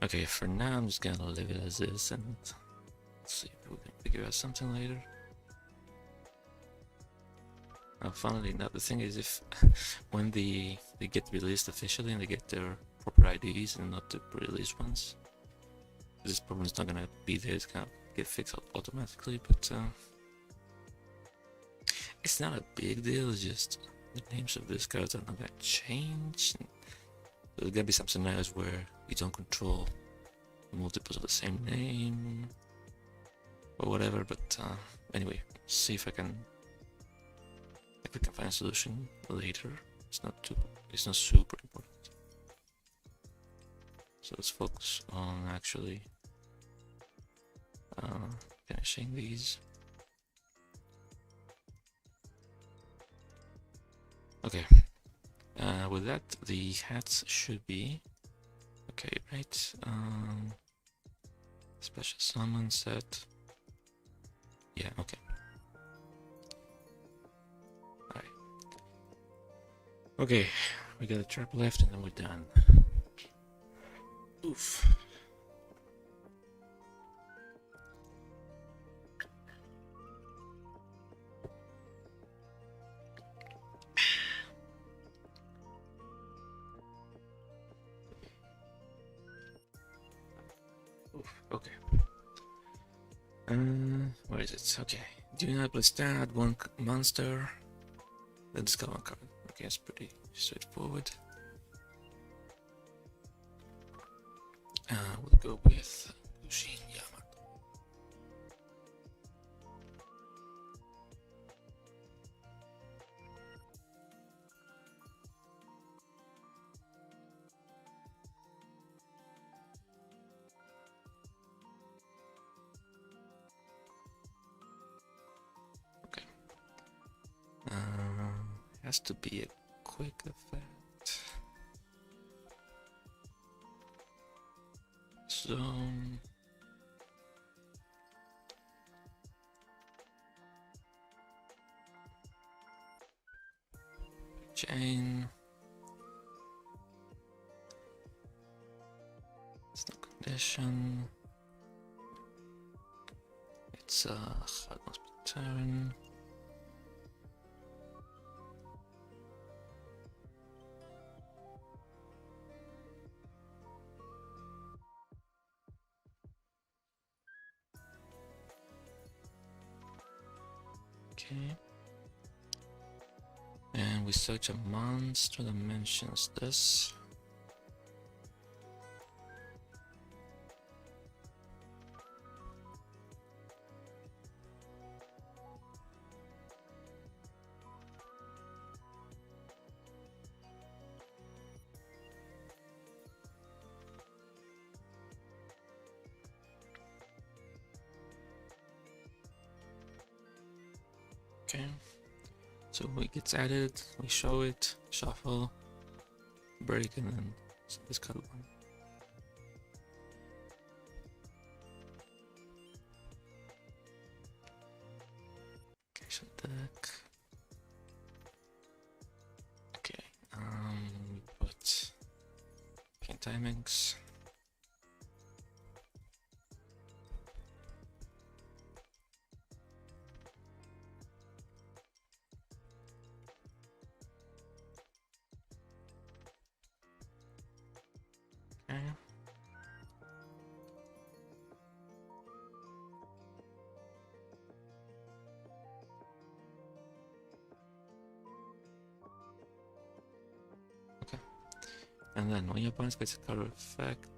Okay, for now I'm just gonna leave it as is and see if we can figure out something later. Funnily enough, the thing is, if when they get released officially and they get their proper IDs and not the pre-release ones, this problem is not gonna be there. It's gonna get fixed automatically, but it's not a big deal. It's just the names of these cards are not gonna change. There's gonna be some scenarios where you don't control multiples of the same name or whatever. But anyway, see if we can find a solution later. It's not super important. So let's focus on actually finishing these. Okay. With that, the hats should be okay, right? Special summon set. Yeah, okay. Alright. Okay, we got a trap left and then we're done. Oof. Okay. Where is it? Okay. Do you not play stand one monster? Then discover one card. Okay, it's pretty straightforward. We'll go with Ushin Yamato. Okay. Has to be a quick effect. So chain. It's no condition. It's a hard must be turn. Okay. And we search a monster that mentions this. Okay. So it gets added, we show it, shuffle, break, and then discard one. Okay, so deck. Okay, we put pin timings. Okay. Okay. And then when your opponent gets a card effect,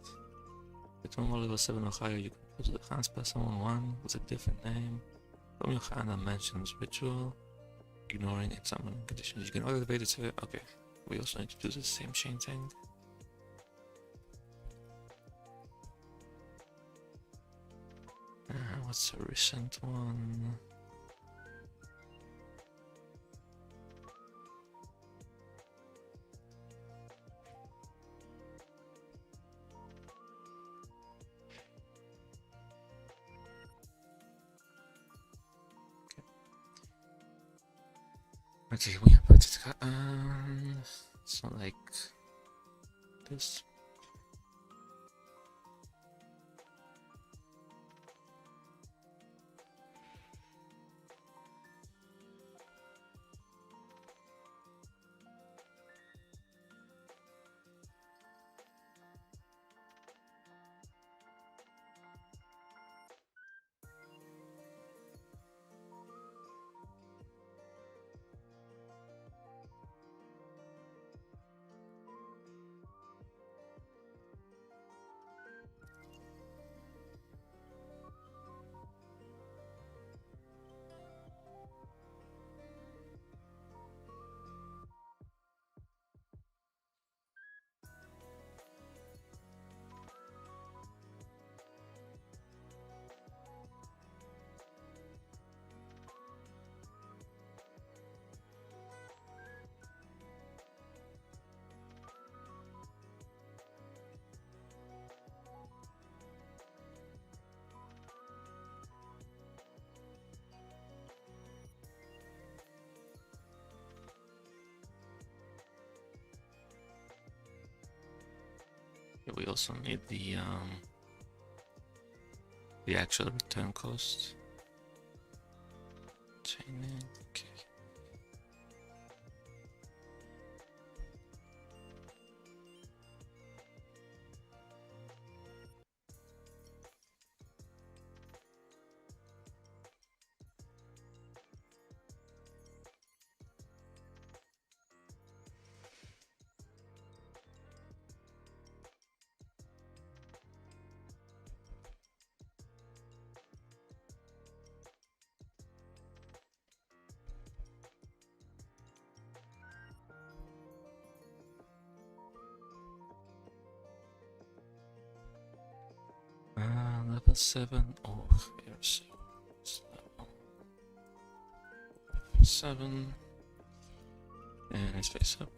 with one more level 7 or higher, you can put the hand spell summon one with a different name from your hand that mentions ritual, ignoring its summoning conditions. You can activate it. Okay. We also need to do the same chain thing. What's a recent one? Okay, we have so like this. We also need the actual return cost. Chaining, okay. Level 7. Oh, here's level 7. And it's face up.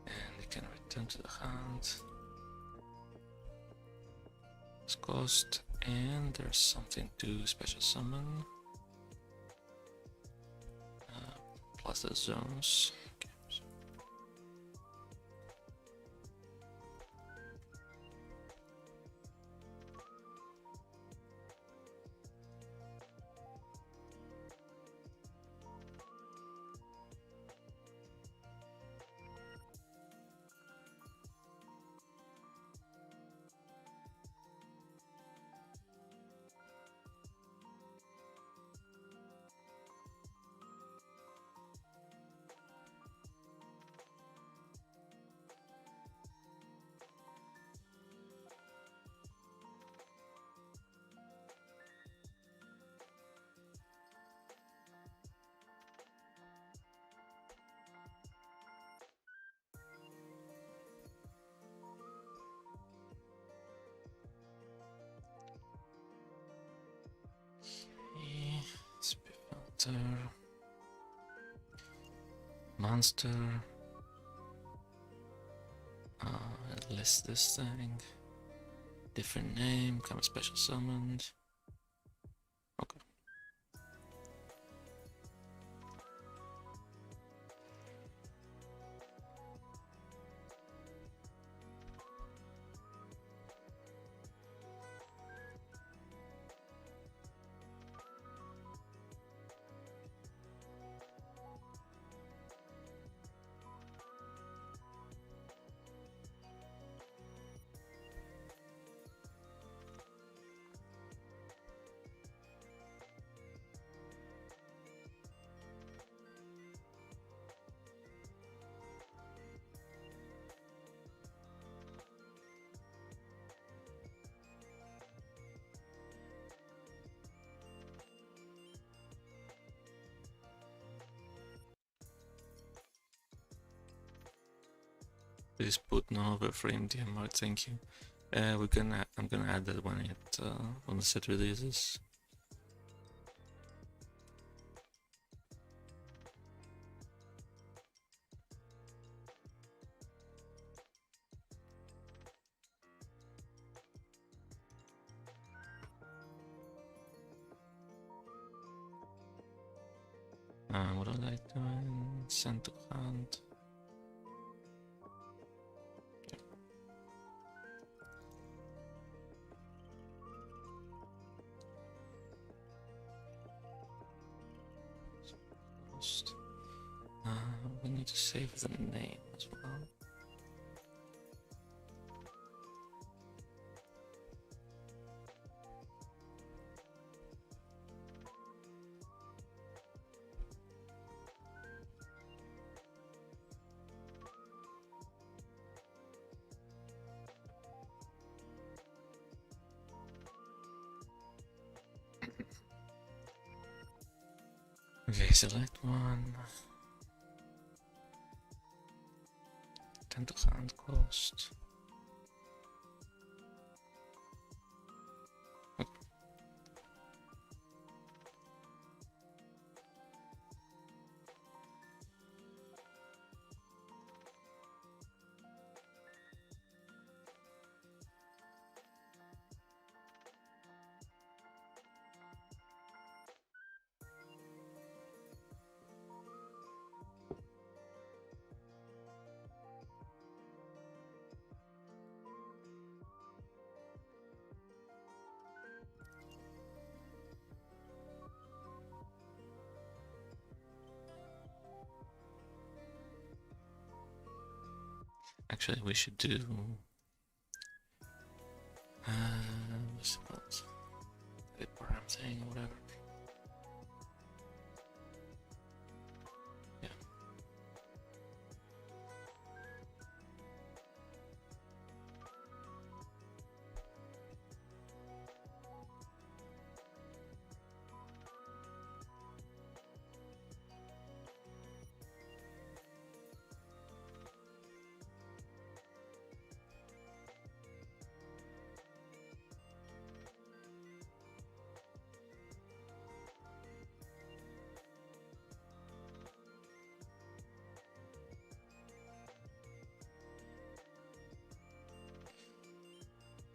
And it can return to the hand. It's cost. And there's something to special summon. Plus the zones. Okay, so speed filter. Monster. List this thing. Different name, come special summoned. Okay. Please put no overframe DMR, thank you. I'm gonna add that when the set releases. What do I do? Send to hand. We need to save the name as well. Okay, select one. Tend to hand cost. Actually, we should do what's it called? The program thing or whatever. Yeah.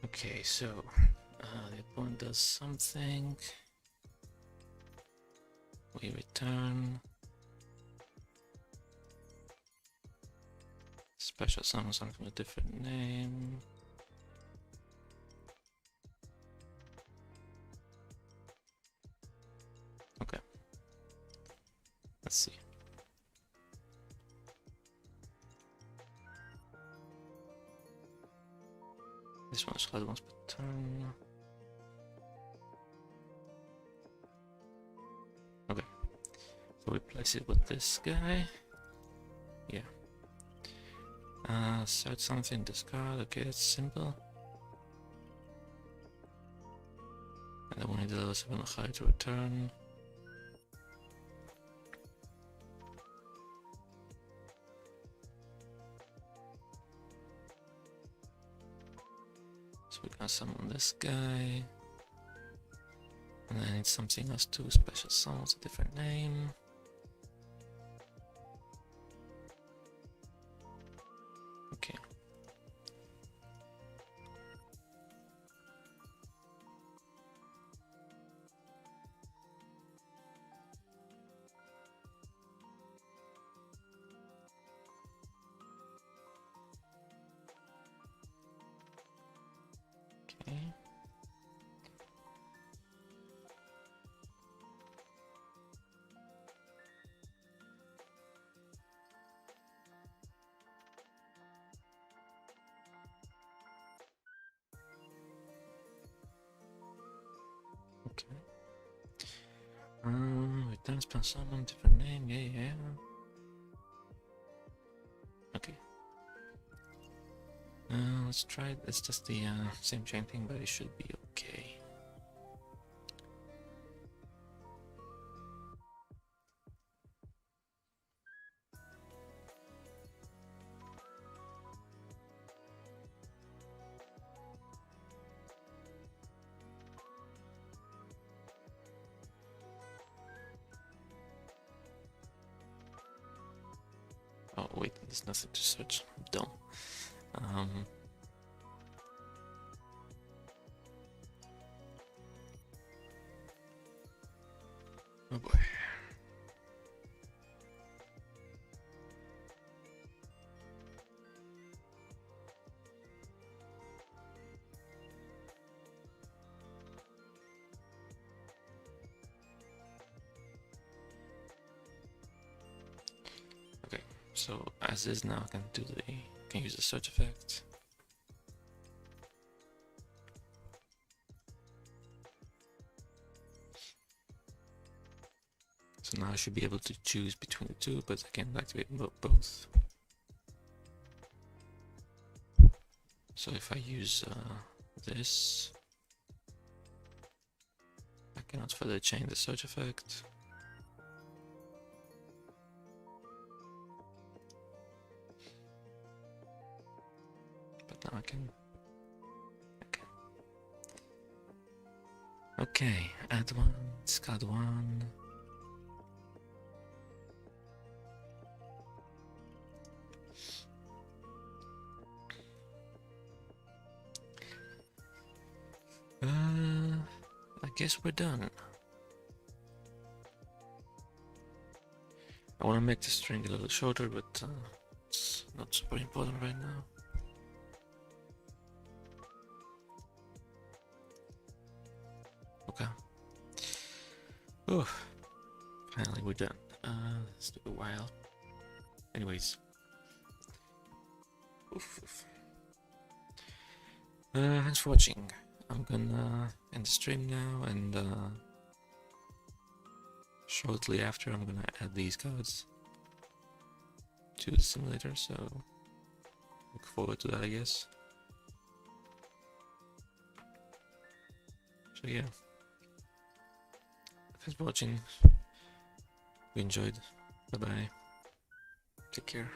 Okay, so the opponent does something. We return. Special summon something with a different name. Okay. Let's see. This one's called once per turn. Okay. So we place it with this guy. Yeah. Search something, discard. Okay, it's simple. And then when it delivers a high to return. So we can summon this guy. And then I need something else too. Special summons, a different name. Okay. Okay. Okay. Return spell summon, different name, yeah. Okay. Let's try it. It's just the same chain thing, but it should be okay. Oh wait, there's nothing to search. I'm dumb. Oh boy. So as is now, I can use the search effect. So now I should be able to choose between the two, but I can activate both. So if I use this, I cannot further change the search effect. But now I can. Okay, add one, discard one. I guess we're done. I want to make the string a little shorter, but it's not super important right now. Okay. Oh, finally we're done. Let's do a while. Anyways. Oof. Thanks for watching. I'm gonna end the stream now, and shortly after I'm gonna add these cards to the simulator, so look forward to that, I guess. So yeah, thanks for watching. We enjoyed. Bye bye. Take care.